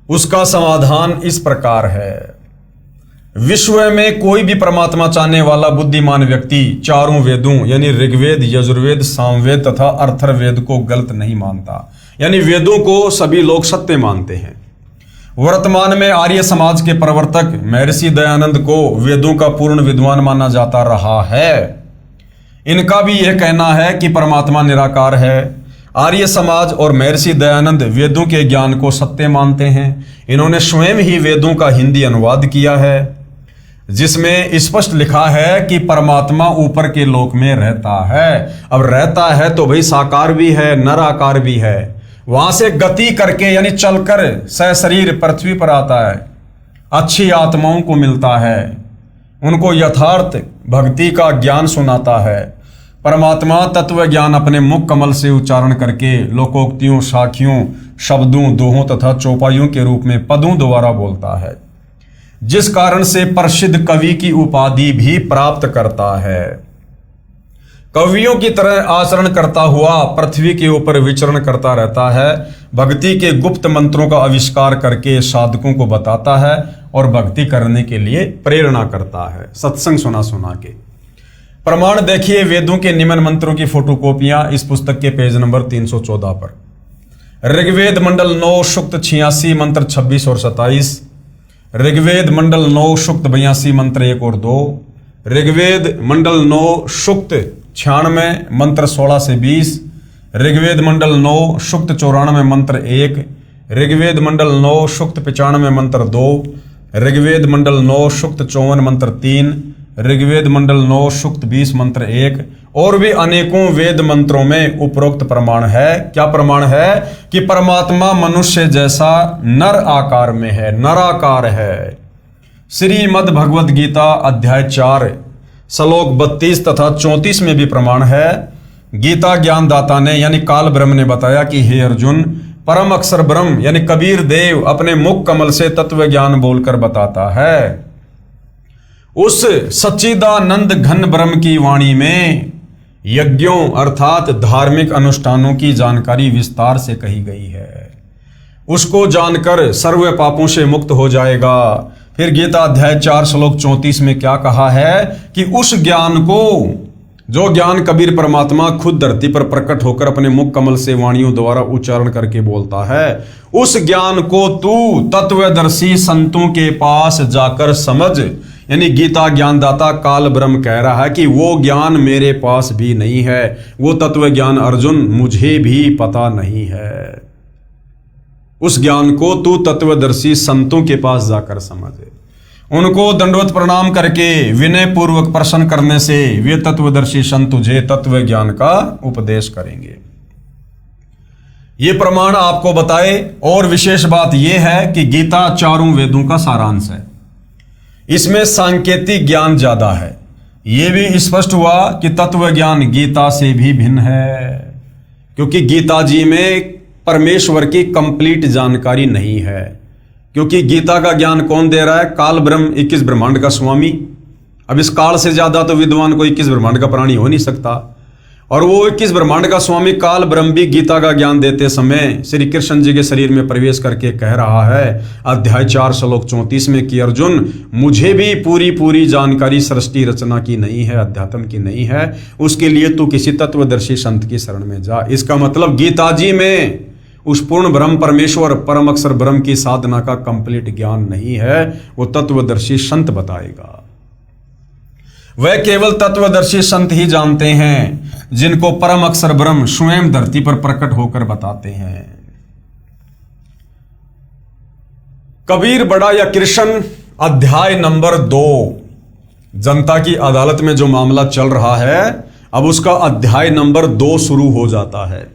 S1: उसका समाधान इस प्रकार है। विश्व में कोई भी परमात्मा चाहने वाला बुद्धिमान व्यक्ति चारों वेदों यानी ऋग्वेद, यजुर्वेद, सामवेद तथा अथर्ववेद को गलत नहीं मानता। यानी वेदों को सभी लोग सत्य मानते हैं। वर्तमान में आर्य समाज के प्रवर्तक महर्षि दयानंद को वेदों का पूर्ण विद्वान माना जाता रहा है। इनका भी यह कहना है कि परमात्मा निराकार है। आर्य समाज और महर्षि दयानंद वेदों के ज्ञान को सत्य मानते हैं। इन्होंने स्वयं ही वेदों का हिंदी अनुवाद किया है, जिसमें स्पष्ट लिखा है कि परमात्मा ऊपर के लोक में रहता है। अब रहता है तो भाई साकार भी है, नराकार भी है। वहां से गति करके यानी चलकर सशरीर पृथ्वी पर आता है। अच्छी आत्माओं को मिलता है, उनको यथार्थ भक्ति का ज्ञान सुनाता है। परमात्मा तत्व ज्ञान अपने मुख कमल से उच्चारण करके लोकोक्तियों, साखियों, शब्दों, दोहों तथा चौपाइयों के रूप में पदों द्वारा बोलता है, जिस कारण से प्रसिद्ध कवि की उपाधि भी प्राप्त करता है। कवियों की तरह आचरण करता हुआ पृथ्वी के ऊपर विचरण करता रहता है। भक्ति के गुप्त मंत्रों का आविष्कार करके साधकों को बताता है और भक्ति करने के लिए प्रेरणा करता है, सत्संग सुना के। प्रमाण देखिए वेदों के निम्न मंत्रों की फोटोकॉपियां इस पुस्तक के पेज नंबर 314 पर। ऋग्वेद मंडल 9 सूक्त 86 मंत्र 26 और 27। ऋग्वेद मंडल 9 सूक्त 82 मंत्र 1 और 2। ऋग्वेद मंडल 9 सूक्त 96 मंत्र 16 से 20। ऋग्वेद मंडल 9 सूक्त 94 मंत्र 1। ऋग्वेद मंडल 9 सूक्त 95 मंत्र 2। ऋग्वेद मंडल 9 सूक्त 54 मंत्र 3। ऋग्वेद मंडल 9 सूक्त 20 मंत्र 1। और भी अनेकों वेद मंत्रों में उपरोक्त प्रमाण है। क्या प्रमाण है? कि परमात्मा मनुष्य जैसा नर आकार में है, नराकार है। श्रीमद् भगवद गीता अध्याय 4 श्लोक 32 तथा 34 में भी प्रमाण है। गीता ज्ञानदाता ने यानी काल ब्रह्म ने बताया कि हे अर्जुन, परम अक्षर ब्रह्म यानी कबीर देव अपने मुख कमल से तत्व ज्ञान बोलकर बताता है। उस सच्चिदानंद घन ब्रह्म की वाणी में यज्ञों अर्थात धार्मिक अनुष्ठानों की जानकारी विस्तार से कही गई है। उसको जानकर सर्व पापों से मुक्त हो जाएगा। फिर गीता अध्याय 4 श्लोक 34 में क्या कहा है कि उस ज्ञान को, जो ज्ञान कबीर परमात्मा खुद धरती पर प्रकट होकर अपने मुख कमल से वाणियों द्वारा उच्चारण करके बोलता है, उस ज्ञान को तू तत्वदर्शी संतों के पास जाकर समझ। यानी गीता ज्ञानदाता काल ब्रह्म कह रहा है कि वो ज्ञान मेरे पास भी नहीं है, वो तत्व ज्ञान अर्जुन मुझे भी पता नहीं है। उस ज्ञान को तू तत्वदर्शी संतों के पास जाकर समझे। उनको दंडवत प्रणाम करके विनय पूर्वक प्रश्न करने से वे तत्वदर्शी संत तुझे तत्व ज्ञान का उपदेश करेंगे। ये प्रमाण आपको बताए। और विशेष बात यह है कि गीता चारों वेदों का सारांश है। इसमें सांकेतिक ज्ञान ज्यादा है। यह भी स्पष्ट हुआ कि तत्व ज्ञान गीता से भी भिन्न है, क्योंकि गीता जी में परमेश्वर की कंप्लीट जानकारी नहीं है। क्योंकि गीता का ज्ञान कौन दे रहा है? काल ब्रह्म, 21 ब्रह्मांड का स्वामी। अब इस काल से ज्यादा तो विद्वान कोई 21 ब्रह्मांड का प्राणी हो नहीं सकता। और वो 21 ब्रह्मांड का स्वामी काल ब्रह्म भी गीता का ज्ञान देते समय श्री कृष्ण जी के शरीर में प्रवेश करके कह रहा है अध्याय 4 श्लोक 34 में कि अर्जुन, मुझे भी पूरी जानकारी सृष्टि रचना की नहीं है, अध्यात्म की नहीं है। उसके लिए तू किसी तत्वदर्शी संत की शरण में जा। इसका मतलब गीता जी में उस पूर्ण ब्रह्म परमेश्वर परम अक्षर ब्रह्म की साधना का कंप्लीट ज्ञान नहीं है। वो तत्वदर्शी संत बताएगा। वह केवल तत्वदर्शी संत ही जानते हैं, जिनको परम अक्षर ब्रह्म स्वयं धरती पर प्रकट होकर बताते हैं। कबीर बड़ा या कृष्ण अध्याय नंबर 2, जनता की अदालत में जो मामला चल रहा है, अब उसका अध्याय नंबर 2 शुरू हो जाता है।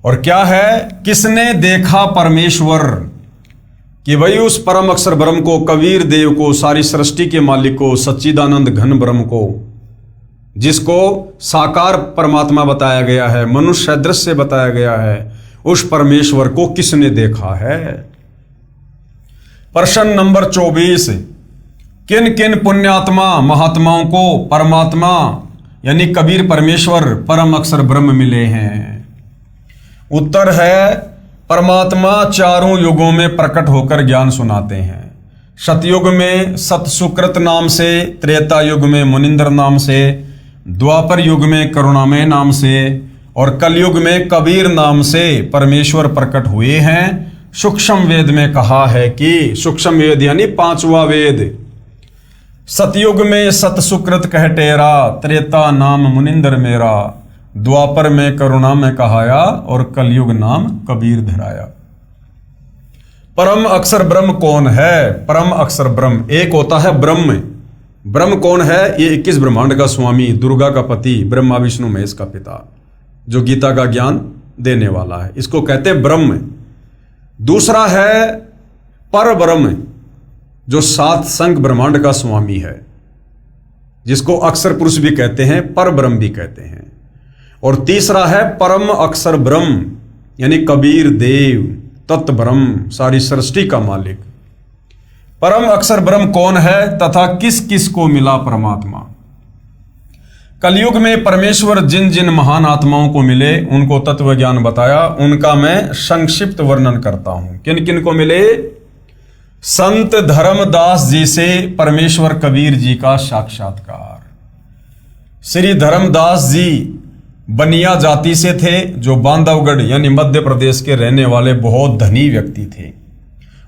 S1: और क्या है? किसने देखा परमेश्वर? कि भाई उस परम अक्षर ब्रह्म को, कबीर देव को, सारी सृष्टि के मालिक को, सच्चिदानंद घन ब्रह्म को, जिसको साकार परमात्मा बताया गया है, मनुष्य दृश्य बताया गया है, उस परमेश्वर को किसने देखा है? प्रश्न नंबर 24, किन किन पुण्यात्मा महात्माओं को परमात्मा यानी कबीर परमेश्वर परम अक्षर ब्रह्म मिले हैं? उत्तर है, परमात्मा चारों युगों में प्रकट होकर ज्ञान सुनाते हैं। सतयुग में सत सुकृत नाम से, त्रेता युग में मुनिंद्र नाम से, द्वापर युग में करुणामय नाम से और कलयुग में कबीर नाम से परमेश्वर प्रकट हुए हैं। सूक्ष्म वेद में कहा है कि सूक्ष्म वेद यानी पांचवा वेद, सतयुग में सत सुकृत कह टेरा, त्रेता नाम मुनिंद्र मेरा, द्वापर में करुणा में कहाया और कलयुग नाम कबीर धराया। परम अक्षर ब्रह्म कौन है? परम अक्षर ब्रह्म एक होता है ब्रह्म। ब्रह्म कौन है? ये 21 ब्रह्मांड का स्वामी, दुर्गा का पति, ब्रह्मा विष्णु महेश का पिता, जो गीता का ज्ञान देने वाला है, इसको कहते हैं ब्रह्म। दूसरा है पर ब्रह्म, जो सात संग ब्रह्मांड का स्वामी है, जिसको अक्षर पुरुष भी कहते हैं, पर ब्रह्म भी कहते हैं। और तीसरा है परम अक्षर ब्रह्म यानी कबीर देव, तत्व ब्रह्म, सारी सृष्टि का मालिक। परम अक्षर ब्रह्म कौन है तथा किस किस को मिला परमात्मा? कलयुग में परमेश्वर जिन जिन महान आत्माओं को मिले उनको तत्व ज्ञान बताया, उनका मैं संक्षिप्त वर्णन करता हूं। किन किन को मिले? संत धर्मदास जी से परमेश्वर कबीर जी का साक्षात्कार। श्री धर्मदास जी बनिया जाति से थे, जो बांधवगढ़ यानी मध्य प्रदेश के रहने वाले बहुत धनी व्यक्ति थे।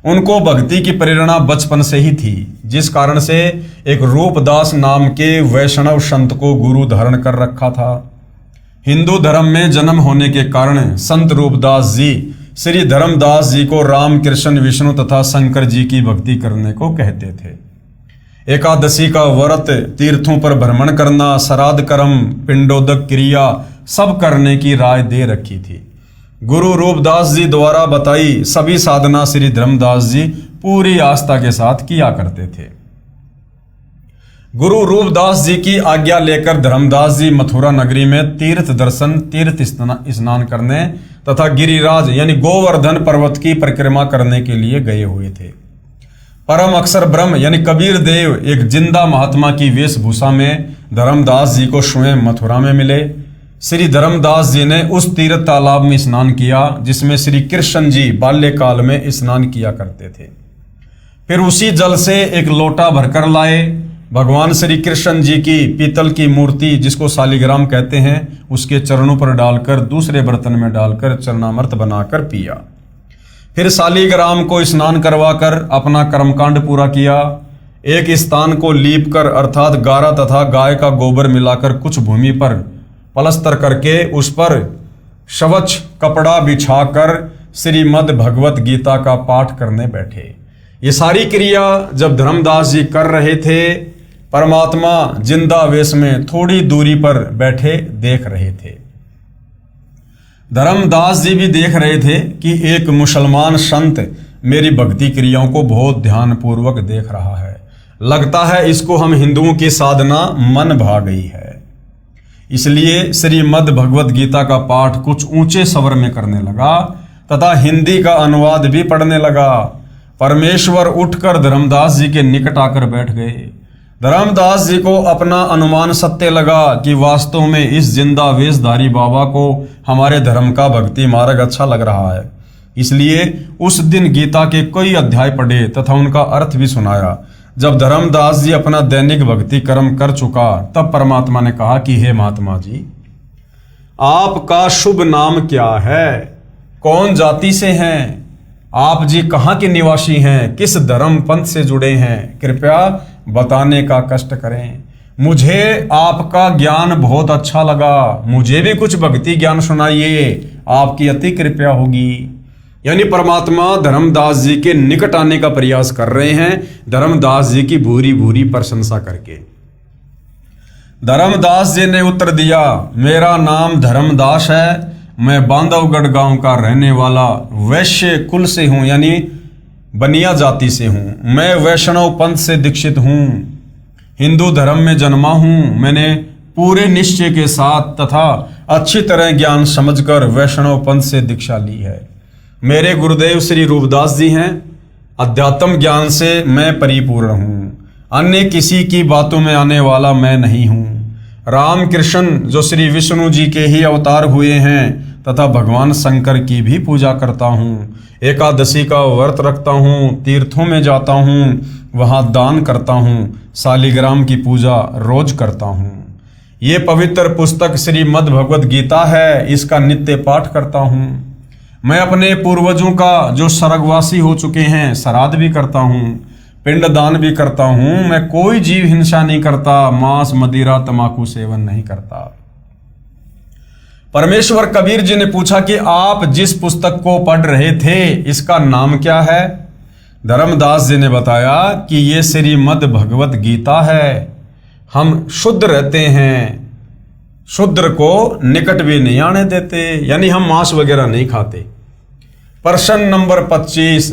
S1: उनको भक्ति की प्रेरणा बचपन से ही थी, जिस कारण से एक रूपदास नाम के वैष्णव संत को गुरु धारण कर रखा था। हिंदू धर्म में जन्म होने के कारण संत रूपदास जी श्री धर्मदास जी को राम, कृष्ण, विष्णु तथा शंकर जी की भक्ति करने को कहते थे। एकादशी का व्रत, तीर्थों पर भ्रमण करना, श्राद्ध कर्म, पिंडोदक क्रिया सब करने की राय दे रखी थी। गुरु रूपदास जी द्वारा बताई सभी साधना श्री धर्मदास जी पूरी आस्था के साथ किया करते थे। गुरु रूपदास जी की आज्ञा लेकर धर्मदास जी मथुरा नगरी में तीर्थ दर्शन, तीर्थ स्नान करने तथा गिरिराज यानी गोवर्धन पर्वत की परिक्रमा करने के लिए गए हुए थे। परम अक्षर ब्रह्म यानी कबीर देव एक जिंदा महात्मा की वेशभूषा में धर्मदास जी को स्वयं मथुरा में मिले। श्री धर्मदास जी ने उस तीर्थ तालाब में स्नान किया जिसमें श्री कृष्ण जी बाल्यकाल में स्नान किया करते थे। फिर उसी जल से एक लोटा भरकर लाए, भगवान श्री कृष्ण जी की पीतल की मूर्ति जिसको शालिग्राम कहते हैं उसके चरणों पर डालकर दूसरे बर्तन में डालकर चरणामृत बनाकर पिया। फिर शालिग्राम को स्नान करवाकर अपना कर्मकांड पूरा किया। एक स्थान को लीप कर अर्थात गारा तथा गाय का गोबर मिलाकर कुछ भूमि पर पलस्तर करके उस पर स्वच्छ कपड़ा बिछाकर श्रीमद् भगवत गीता का पाठ करने बैठे। ये सारी क्रिया जब धर्मदास जी कर रहे थे, परमात्मा जिंदा वेश में थोड़ी दूरी पर बैठे देख रहे थे। धर्मदास जी भी देख रहे थे कि एक मुसलमान संत मेरी भक्ति क्रियाओं को बहुत ध्यानपूर्वक देख रहा है। लगता है इसको हम हिंदुओं की साधना मन भा गई है। इसलिए श्रीमद् भगवत गीता का पाठ कुछ ऊंचे स्वर में करने लगा तथा हिंदी का अनुवाद भी पढ़ने लगा। परमेश्वर उठकर धर्मदास जी के निकट आकर बैठ गए। धर्मदास जी को अपना अनुमान सत्य लगा कि वास्तव में इस जिंदा वेशधारी बाबा को हमारे धर्म का भक्ति मार्ग अच्छा लग रहा है। इसलिए उस दिन गीता के कई अध्याय पढ़े तथा उनका अर्थ भी सुनाया। जब धर्मदास जी अपना दैनिक भक्ति कर्म कर चुका तब परमात्मा ने कहा कि हे महात्मा जी, आपका शुभ नाम क्या है? कौन जाति से हैं? आप जी कहाँ के निवासी हैं? किस धर्म पंथ से जुड़े हैं? कृपया बताने का कष्ट करें। मुझे आपका ज्ञान बहुत अच्छा लगा, मुझे भी कुछ भक्ति ज्ञान सुनाइए, आपकी अति कृपया होगी। यानी परमात्मा धर्मदास जी के निकट आने का प्रयास कर रहे हैं, धर्मदास जी की भूरी भूरी प्रशंसा करके। धर्मदास जी ने उत्तर दिया, मेरा नाम धर्मदास है, मैं बांधवगढ़ गांव का रहने वाला वैश्य कुल से हूं, यानी बनिया जाति से हूं। मैं वैष्णव पंथ से दीक्षित हूं, हिंदू धर्म में जन्मा हूं। मैंने पूरे निश्चय के साथ तथा अच्छी तरह ज्ञान समझकर वैष्णव पंथ से दीक्षा ली है। मेरे गुरुदेव श्री रूपदास जी हैं। अध्यात्म ज्ञान से मैं परिपूर्ण हूं। अन्य किसी की बातों में आने वाला मैं नहीं हूँ। राम कृष्ण जो श्री विष्णु जी के ही अवतार हुए हैं तथा भगवान शंकर की भी पूजा करता हूँ। एकादशी का व्रत रखता हूँ, तीर्थों में जाता हूँ, वहाँ दान करता हूँ, शालिग्राम की पूजा रोज करता हूँ। ये पवित्र पुस्तक श्रीमद् भगवद गीता है, इसका नित्य पाठ करता हूँ। मैं अपने पूर्वजों का जो स्वर्गवासी हो चुके हैं श्राद्ध भी करता हूँ, पिंडदान भी करता हूँ। मैं कोई जीव हिंसा नहीं करता, मांस मदिरा तंबाकू सेवन नहीं करता। परमेश्वर कबीर जी ने पूछा कि आप जिस पुस्तक को पढ़ रहे थे इसका नाम क्या है? धर्मदास जी ने बताया कि ये श्रीमद् भगवत गीता है। हम शुद्ध रहते हैं, शूद्र को निकट भी नहीं आने देते, यानी हम मांस वगैरह नहीं खाते। प्रश्न नंबर 25,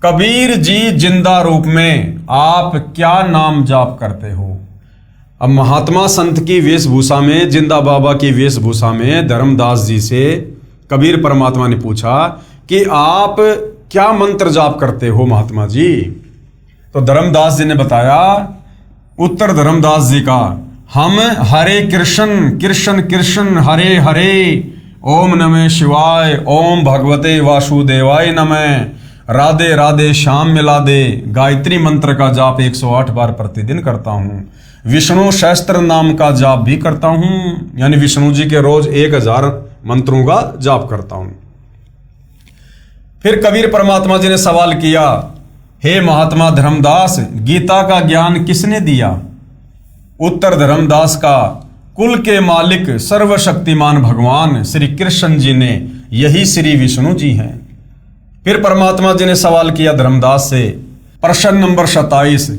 S1: कबीर जी जिंदा रूप में आप क्या नाम जाप करते हो? अब महात्मा संत की वेशभूषा में, जिंदा बाबा की वेशभूषा में धर्मदास जी से कबीर परमात्मा ने पूछा कि आप क्या मंत्र जाप करते हो महात्मा जी? तो धर्मदास जी ने बताया, उत्तर धर्मदास जी का, हम हरे कृष्ण कृष्ण कृष्ण हरे हरे, ओम नमः शिवाय, ओम भगवते वासुदेवाय नमः, राधे राधे श्याम मिला दे, गायत्री मंत्र का जाप 108 बार प्रतिदिन करता हूँ। विष्णु सहस्त्र नाम का जाप भी करता हूँ, यानी विष्णु जी के रोज 1000 मंत्रों का जाप करता हूँ। फिर कबीर परमात्मा जी ने सवाल किया, हे महात्मा धर्मदास, गीता का ज्ञान किसने दिया? उत्तर धर्मदास का, कुल के मालिक सर्वशक्तिमान भगवान श्री कृष्ण जी ने, यही श्री विष्णु जी हैं। फिर परमात्मा जी ने सवाल किया धर्मदास से, प्रश्न नंबर 27,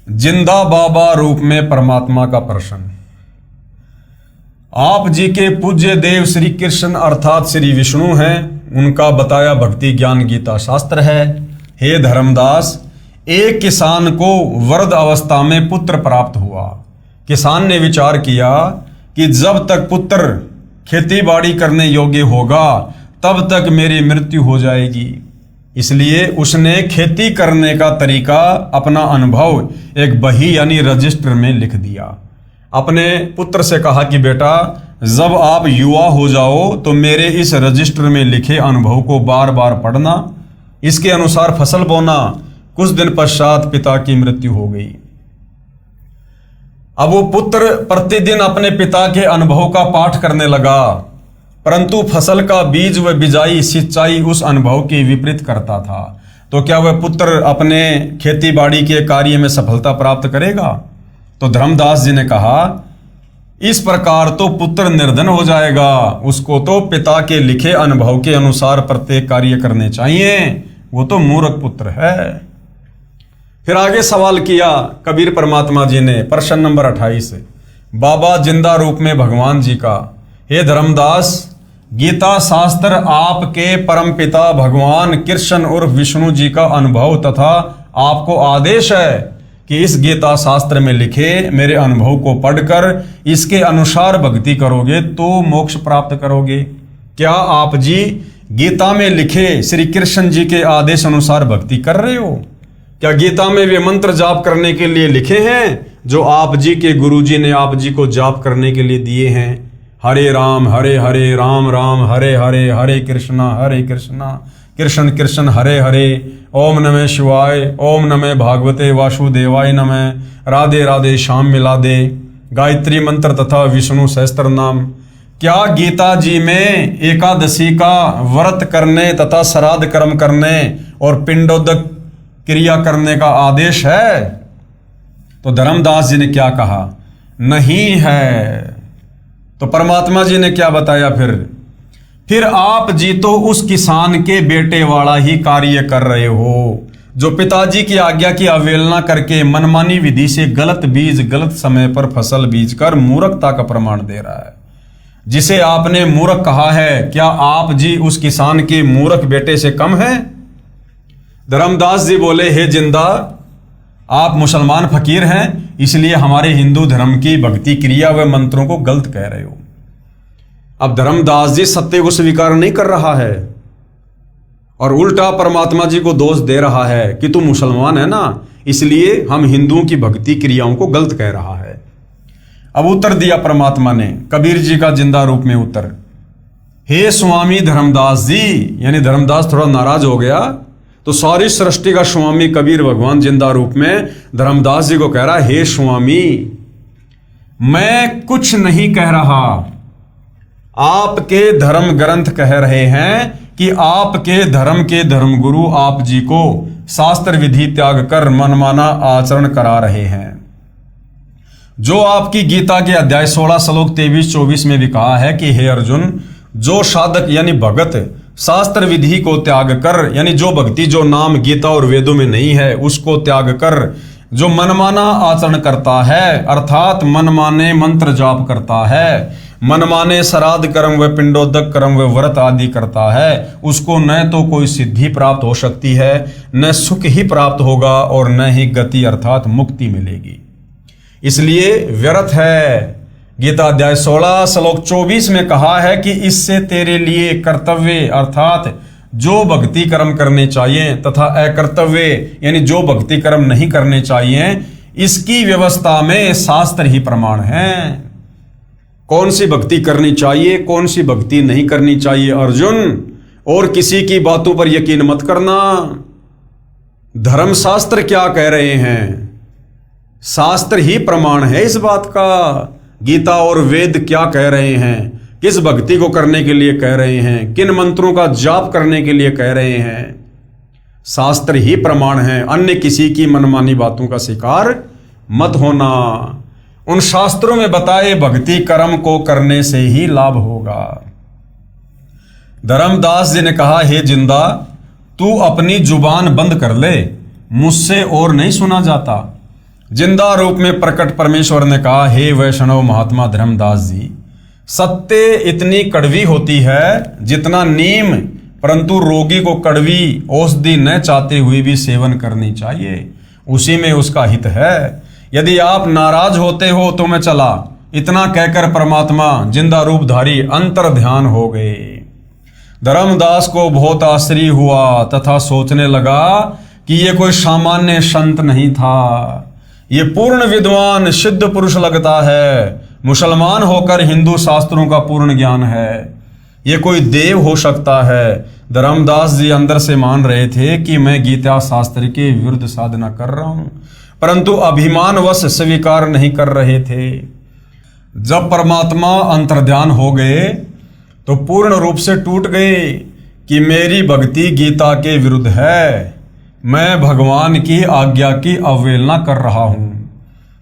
S1: जिंदा बाबा रूप में परमात्मा का प्रश्न। आप जी के पूज्य देव श्री कृष्ण अर्थात श्री विष्णु हैं, उनका बताया भक्ति ज्ञान गीता शास्त्र है। हे धर्मदास, एक किसान को वृद्ध अवस्था में पुत्र प्राप्त हुआ। किसान ने विचार किया कि जब तक पुत्र खेती बाड़ी करने योग्य होगा तब तक मेरी मृत्यु हो जाएगी। इसलिए उसने खेती करने का तरीका, अपना अनुभव एक बही यानी रजिस्टर में लिख दिया। अपने पुत्र से कहा कि बेटा, जब आप युवा हो जाओ तो मेरे इस रजिस्टर में लिखे अनुभव को बार बार पढ़ना, इसके अनुसार फसल बोना। कुछ दिन पश्चात पिता की मृत्यु हो गई। अब वो पुत्र प्रतिदिन अपने पिता के अनुभव का पाठ करने लगा, परंतु फसल का बीज व बिजाई सिंचाई उस अनुभव के विपरीत करता था। तो क्या वह पुत्र अपने खेती बाड़ी के कार्य में सफलता प्राप्त करेगा? तो धर्मदास जी ने कहा, इस प्रकार तो पुत्र निर्धन हो जाएगा। उसको तो पिता के लिखे अनुभव के अनुसार प्रत्येक कार्य करने चाहिए, वो तो मूर्ख पुत्र है। फिर आगे सवाल किया कबीर परमात्मा जी ने, प्रश्न नंबर 28, बाबा जिंदा रूप में भगवान जी का, हे धर्मदास, गीता शास्त्र आपके परम पिता भगवान कृष्ण और विष्णु जी का अनुभव तथा आपको आदेश है कि इस गीता शास्त्र में लिखे मेरे अनुभव को पढ़कर इसके अनुसार भक्ति करोगे तो मोक्ष प्राप्त करोगे। क्या आप जी गीता में लिखे श्री कृष्ण जी के आदेश अनुसार भक्ति कर रहे हो? क्या गीता में वे मंत्र जाप करने के लिए लिखे हैं जो आप जी के गुरु जी ने आप जी को जाप करने के लिए दिए हैं? हरे राम राम राम हरे हरे, हरे कृष्णा कृष्ण कृष्ण हरे हरे, ओम नमः शिवाय, ओम नमः भागवते वासुदेवाय नमः, राधे राधे श्याम मिला दे, गायत्री मंत्र तथा विष्णु सहस्त्र नाम। क्या गीता जी में एकादशी का व्रत करने तथा श्राद्ध कर्म करने और पिंडोदक क्रिया करने का आदेश है? तो धर्मदास जी ने क्या कहा? नहीं है। तो परमात्मा जी ने क्या बताया फिर आप जी तो उस किसान के बेटे वाला ही कार्य कर रहे हो जो पिताजी की आज्ञा की अवहेलना करके मनमानी विधि से गलत बीज गलत समय पर फसल बीजकर मूर्खता का प्रमाण दे रहा है। जिसे आपने मूर्ख कहा है, क्या आप जी उस किसान के मूर्ख बेटे से कम है? धर्मदास जी बोले, हे जिंदा, आप मुसलमान फकीर हैं, इसलिए हमारे हिंदू धर्म की भक्ति क्रिया व मंत्रों को गलत कह रहे हो। अब धर्मदास जी सत्य को स्वीकार नहीं कर रहा है और उल्टा परमात्मा जी को दोष दे रहा है कि तू मुसलमान है ना, इसलिए हम हिंदुओं की भक्ति क्रियाओं को गलत कह रहा है। अब उत्तर दिया परमात्मा ने कबीर जी का जिंदा रूप में उत्तर, हे स्वामी धर्मदास जी, यानी धर्मदास थोड़ा नाराज हो गया तो सारी सृष्टि का स्वामी कबीर भगवान जिंदा रूप में धर्मदास जी को कह रहा, हे स्वामी मैं कुछ नहीं कह रहा, आपके धर्म ग्रंथ कह रहे हैं कि आपके धर्म के धर्मगुरु आप जी को शास्त्र विधि त्याग कर मनमाना आचरण करा रहे हैं। जो आपकी गीता के अध्याय 16 श्लोक 23-24 में भी कहा है कि हे अर्जुन, जो साधक यानी भगत शास्त्र विधि को त्याग कर, यानी जो भक्ति जो नाम गीता और वेदों में नहीं है उसको त्याग कर जो मनमाना आचरण करता है, अर्थात मनमाने मंत्र जाप करता है, मनमाने श्राद्ध कर्म व पिंडोदक कर्म व व्रत आदि करता है, उसको न तो कोई सिद्धि प्राप्त हो सकती है, न सुख ही प्राप्त होगा और न ही गति अर्थात मुक्ति मिलेगी। इसलिए व्यर्थ है। गीता अध्याय 16 श्लोक 24 में कहा है कि इससे तेरे लिए कर्तव्य अर्थात जो भक्ति कर्म करने चाहिए तथा अकर्तव्य यानी जो भक्ति कर्म नहीं करने चाहिए, इसकी व्यवस्था में शास्त्र ही प्रमाण है। कौन सी भक्ति करनी चाहिए, कौन सी भक्ति नहीं करनी चाहिए अर्जुन, और किसी की बातों पर यकीन मत करना। धर्मशास्त्र क्या कह रहे हैं, शास्त्र ही प्रमाण है इस बात का। गीता और वेद क्या कह रहे हैं, किस भक्ति को करने के लिए कह रहे हैं, किन मंत्रों का जाप करने के लिए कह रहे हैं, शास्त्र ही प्रमाण है। अन्य किसी की मनमानी बातों का शिकार मत होना। उन शास्त्रों में बताए भक्ति कर्म को करने से ही लाभ होगा। धर्मदास जी ने कहा, हे जिंदा, तू अपनी जुबान बंद कर ले, मुझसे और नहीं सुना जाता। जिंदा रूप में प्रकट परमेश्वर ने कहा, हे वैष्णव महात्मा धर्मदास जी, सत्य इतनी कड़वी होती है जितना नीम, परंतु रोगी को कड़वी औषधि न चाहते हुए भी सेवन करनी चाहिए, उसी में उसका हित है। यदि आप नाराज होते हो तो मैं चला। इतना कहकर परमात्मा जिंदा रूपधारी अंतर ध्यान हो गए। धर्मदास को बहुत आश्चर्य हुआ तथा सोचने लगा कि ये कोई सामान्य संत नहीं था, ये पूर्ण विद्वान सिद्ध पुरुष लगता है। मुसलमान होकर हिंदू शास्त्रों का पूर्ण ज्ञान है, ये कोई देव हो सकता है। धर्मदास जी अंदर से मान रहे थे कि मैं गीता शास्त्र के विरुद्ध साधना कर रहा हूं, परंतु अभिमानवश स्वीकार नहीं कर रहे थे। जब परमात्मा अंतर्ध्यान हो गए तो पूर्ण रूप से टूट गए कि मेरी भक्ति गीता के विरुद्ध है, मैं भगवान की आज्ञा की अवहेलना कर रहा हूं।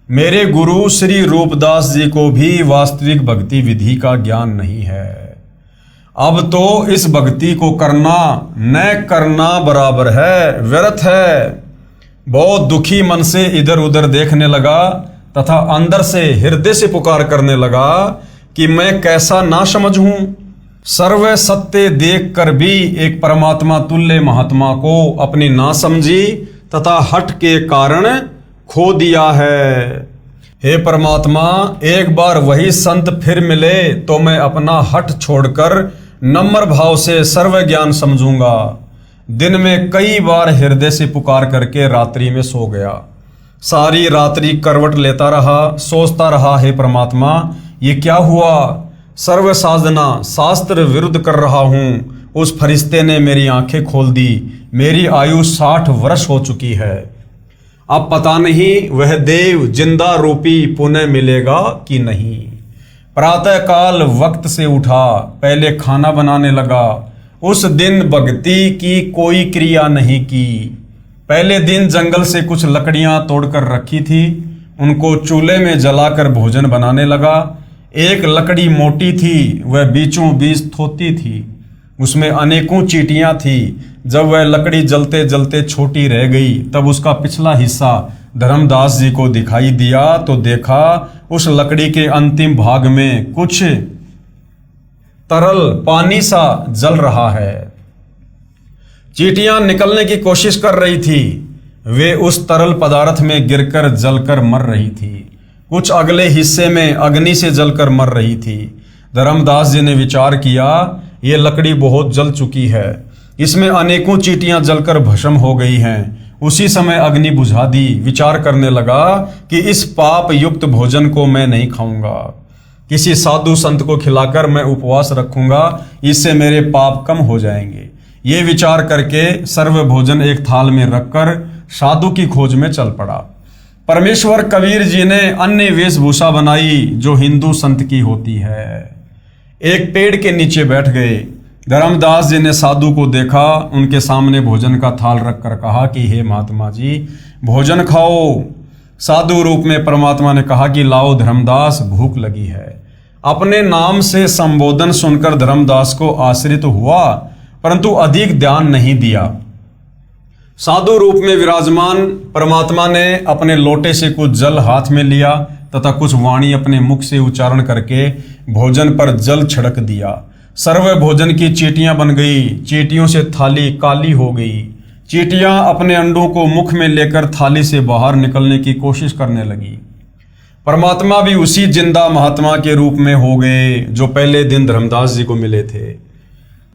S1: मेरे गुरु श्री रूपदास जी को भी वास्तविक भक्ति विधि का ज्ञान नहीं है। अब तो इस भक्ति को करना न करना बराबर है, व्यर्थ है। बहुत दुखी मन से इधर उधर देखने लगा तथा अंदर से हृदय से पुकार करने लगा कि मैं कैसा ना समझ हूं। सर्व सत्य देख कर भी एक परमात्मा तुल्य महात्मा को अपनी नासमझी तथा हट के कारण खो दिया है। हे परमात्मा, एक बार वही संत फिर मिले तो मैं अपना हट छोड़कर नम्र भाव से सर्व ज्ञान समझूंगा। दिन में कई बार हृदय से पुकार करके रात्रि में सो गया। सारी रात्रि करवट लेता रहा, सोचता रहा, हे परमात्मा ये क्या हुआ। सर्व साधना शास्त्र विरुद्ध कर रहा हूं। उस फरिश्ते ने मेरी आंखें खोल दी। मेरी आयु 60 वर्ष हो चुकी है। अब पता नहीं वह देव जिंदा रूपी पुनः मिलेगा कि नहीं। प्रातः काल वक्त से उठा, पहले खाना बनाने लगा। उस दिन भक्ति की कोई क्रिया नहीं की। पहले दिन जंगल से कुछ लकड़ियां तोड़कर रखी थी, उनको चूल्हे में जलाकर भोजन बनाने लगा। एक लकड़ी मोटी थी, वह बीचों बीच थोती थी, उसमें अनेकों चींटियां थी। जब वह लकड़ी जलते जलते छोटी रह गई तब उसका पिछला हिस्सा धर्मदास जी को दिखाई दिया तो देखा उस लकड़ी के अंतिम भाग में कुछ तरल पानी सा जल रहा है। चींटियां निकलने की कोशिश कर रही थी, वे उस तरल पदार्थ में गिरकर जलकर मर रही थी। कुछ अगले हिस्से में अग्नि से जलकर मर रही थी। धर्मदास जी ने विचार किया, ये लकड़ी बहुत जल चुकी है, इसमें अनेकों चींटियां जलकर भस्म हो गई हैं उसी समय अग्नि बुझा दी। विचार करने लगा कि इस पाप युक्त भोजन को मैं नहीं खाऊंगा, किसी साधु संत को खिलाकर मैं उपवास रखूंगा, इससे मेरे पाप कम हो जाएंगे। ये विचार करके सर्व भोजन एक थाल में रखकर साधु की खोज में चल पड़ा। परमेश्वर कबीर जी ने अन्य वेशभूषा बनाई जो हिंदू संत की होती है। एक पेड़ के नीचे बैठ गए। धर्मदास जी ने साधु को देखा, उनके सामने भोजन का थाल रखकर कहा कि हे महात्मा जी, भोजन खाओ। साधु रूप में परमात्मा ने कहा कि लाओ धर्मदास, भूख लगी है। अपने नाम से संबोधन सुनकर धर्मदास को आश्रित हुआ, परंतु अधिक ध्यान नहीं दिया। साधु रूप में विराजमान परमात्मा ने अपने लोटे से कुछ जल हाथ में लिया तथा कुछ वाणी अपने मुख से उच्चारण करके भोजन पर जल छिड़क दिया। सर्व भोजन की चींटियां बन गई। चींटियों से थाली काली हो गई। चींटियां अपने अंडों को मुख में लेकर थाली से बाहर निकलने की कोशिश करने लगी। परमात्मा भी उसी जिंदा महात्मा के रूप में हो गए जो पहले दिन धर्मदास जी को मिले थे।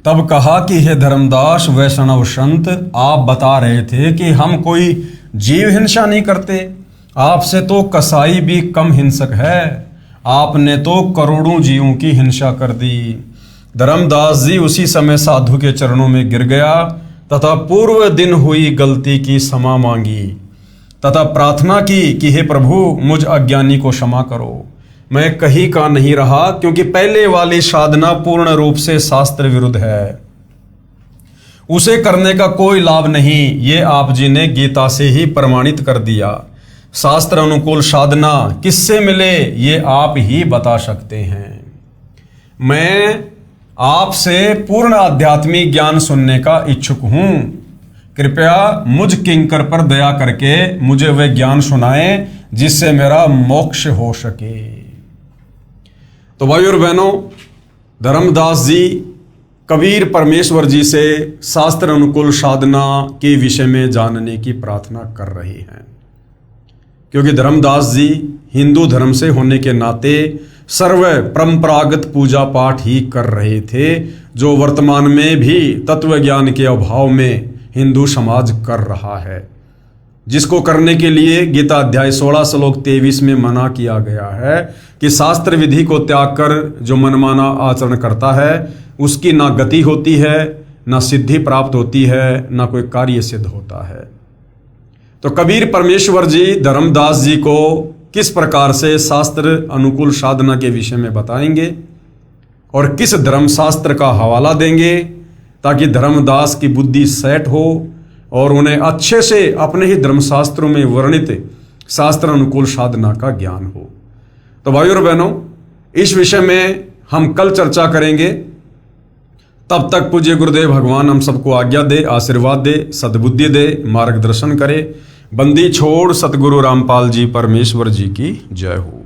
S1: तब कहा कि हे धर्मदास वैष्णव संत, आप बता रहे थे कि हम कोई जीव हिंसा नहीं करते, आपसे तो कसाई भी कम हिंसक है, आपने तो करोड़ों जीवों की हिंसा कर दी। धर्मदास जी उसी समय साधु के चरणों में गिर गया तथा पूर्व दिन हुई गलती की क्षमा मांगी तथा प्रार्थना की कि हे प्रभु, मुझ अज्ञानी को क्षमा करो। मैं कहीं का नहीं रहा, क्योंकि पहले वाली साधना पूर्ण रूप से शास्त्र विरुद्ध है, उसे करने का कोई लाभ नहीं। ये आप जी ने गीता से ही प्रमाणित कर दिया। शास्त्र अनुकूल साधना किससे मिले, ये आप ही बता सकते हैं। मैं आपसे पूर्ण आध्यात्मिक ज्ञान सुनने का इच्छुक हूं। कृपया मुझ किंकर पर दया करके मुझे वह ज्ञान सुनाएं जिससे मेरा मोक्ष हो सके। तो भाइयों और बहनों, धर्मदास जी कबीर परमेश्वर जी से शास्त्र अनुकूल साधना के विषय में जानने की प्रार्थना कर रहे हैं, क्योंकि धर्मदास जी हिंदू धर्म से होने के नाते सर्व परंपरागत पूजा पाठ ही कर रहे थे, जो वर्तमान में भी तत्व ज्ञान के अभाव में हिंदू समाज कर रहा है, जिसको करने के लिए गीता अध्याय 16 श्लोक 23 में मना किया गया है कि शास्त्र विधि को त्याग कर जो मनमाना आचरण करता है उसकी ना गति होती है, ना सिद्धि प्राप्त होती है, ना कोई कार्य सिद्ध होता है। तो कबीर परमेश्वर जी धर्मदास जी को किस प्रकार से शास्त्र अनुकूल साधना के विषय में बताएंगे और किस धर्मशास्त्र का हवाला देंगे ताकि धर्मदास की बुद्धि सेट हो और उन्हें अच्छे से अपने ही धर्मशास्त्रों में वर्णित शास्त्र अनुकूल साधना का ज्ञान हो। तो भाइयों और बहनों, इस विषय में हम कल चर्चा करेंगे। तब तक पूज्य गुरुदेव भगवान हम सबको आज्ञा दे, आशीर्वाद दे, सद्बुद्धि दे, मार्गदर्शन करे। बंदी छोड़ सतगुरु रामपाल जी परमेश्वर जी की जय हो।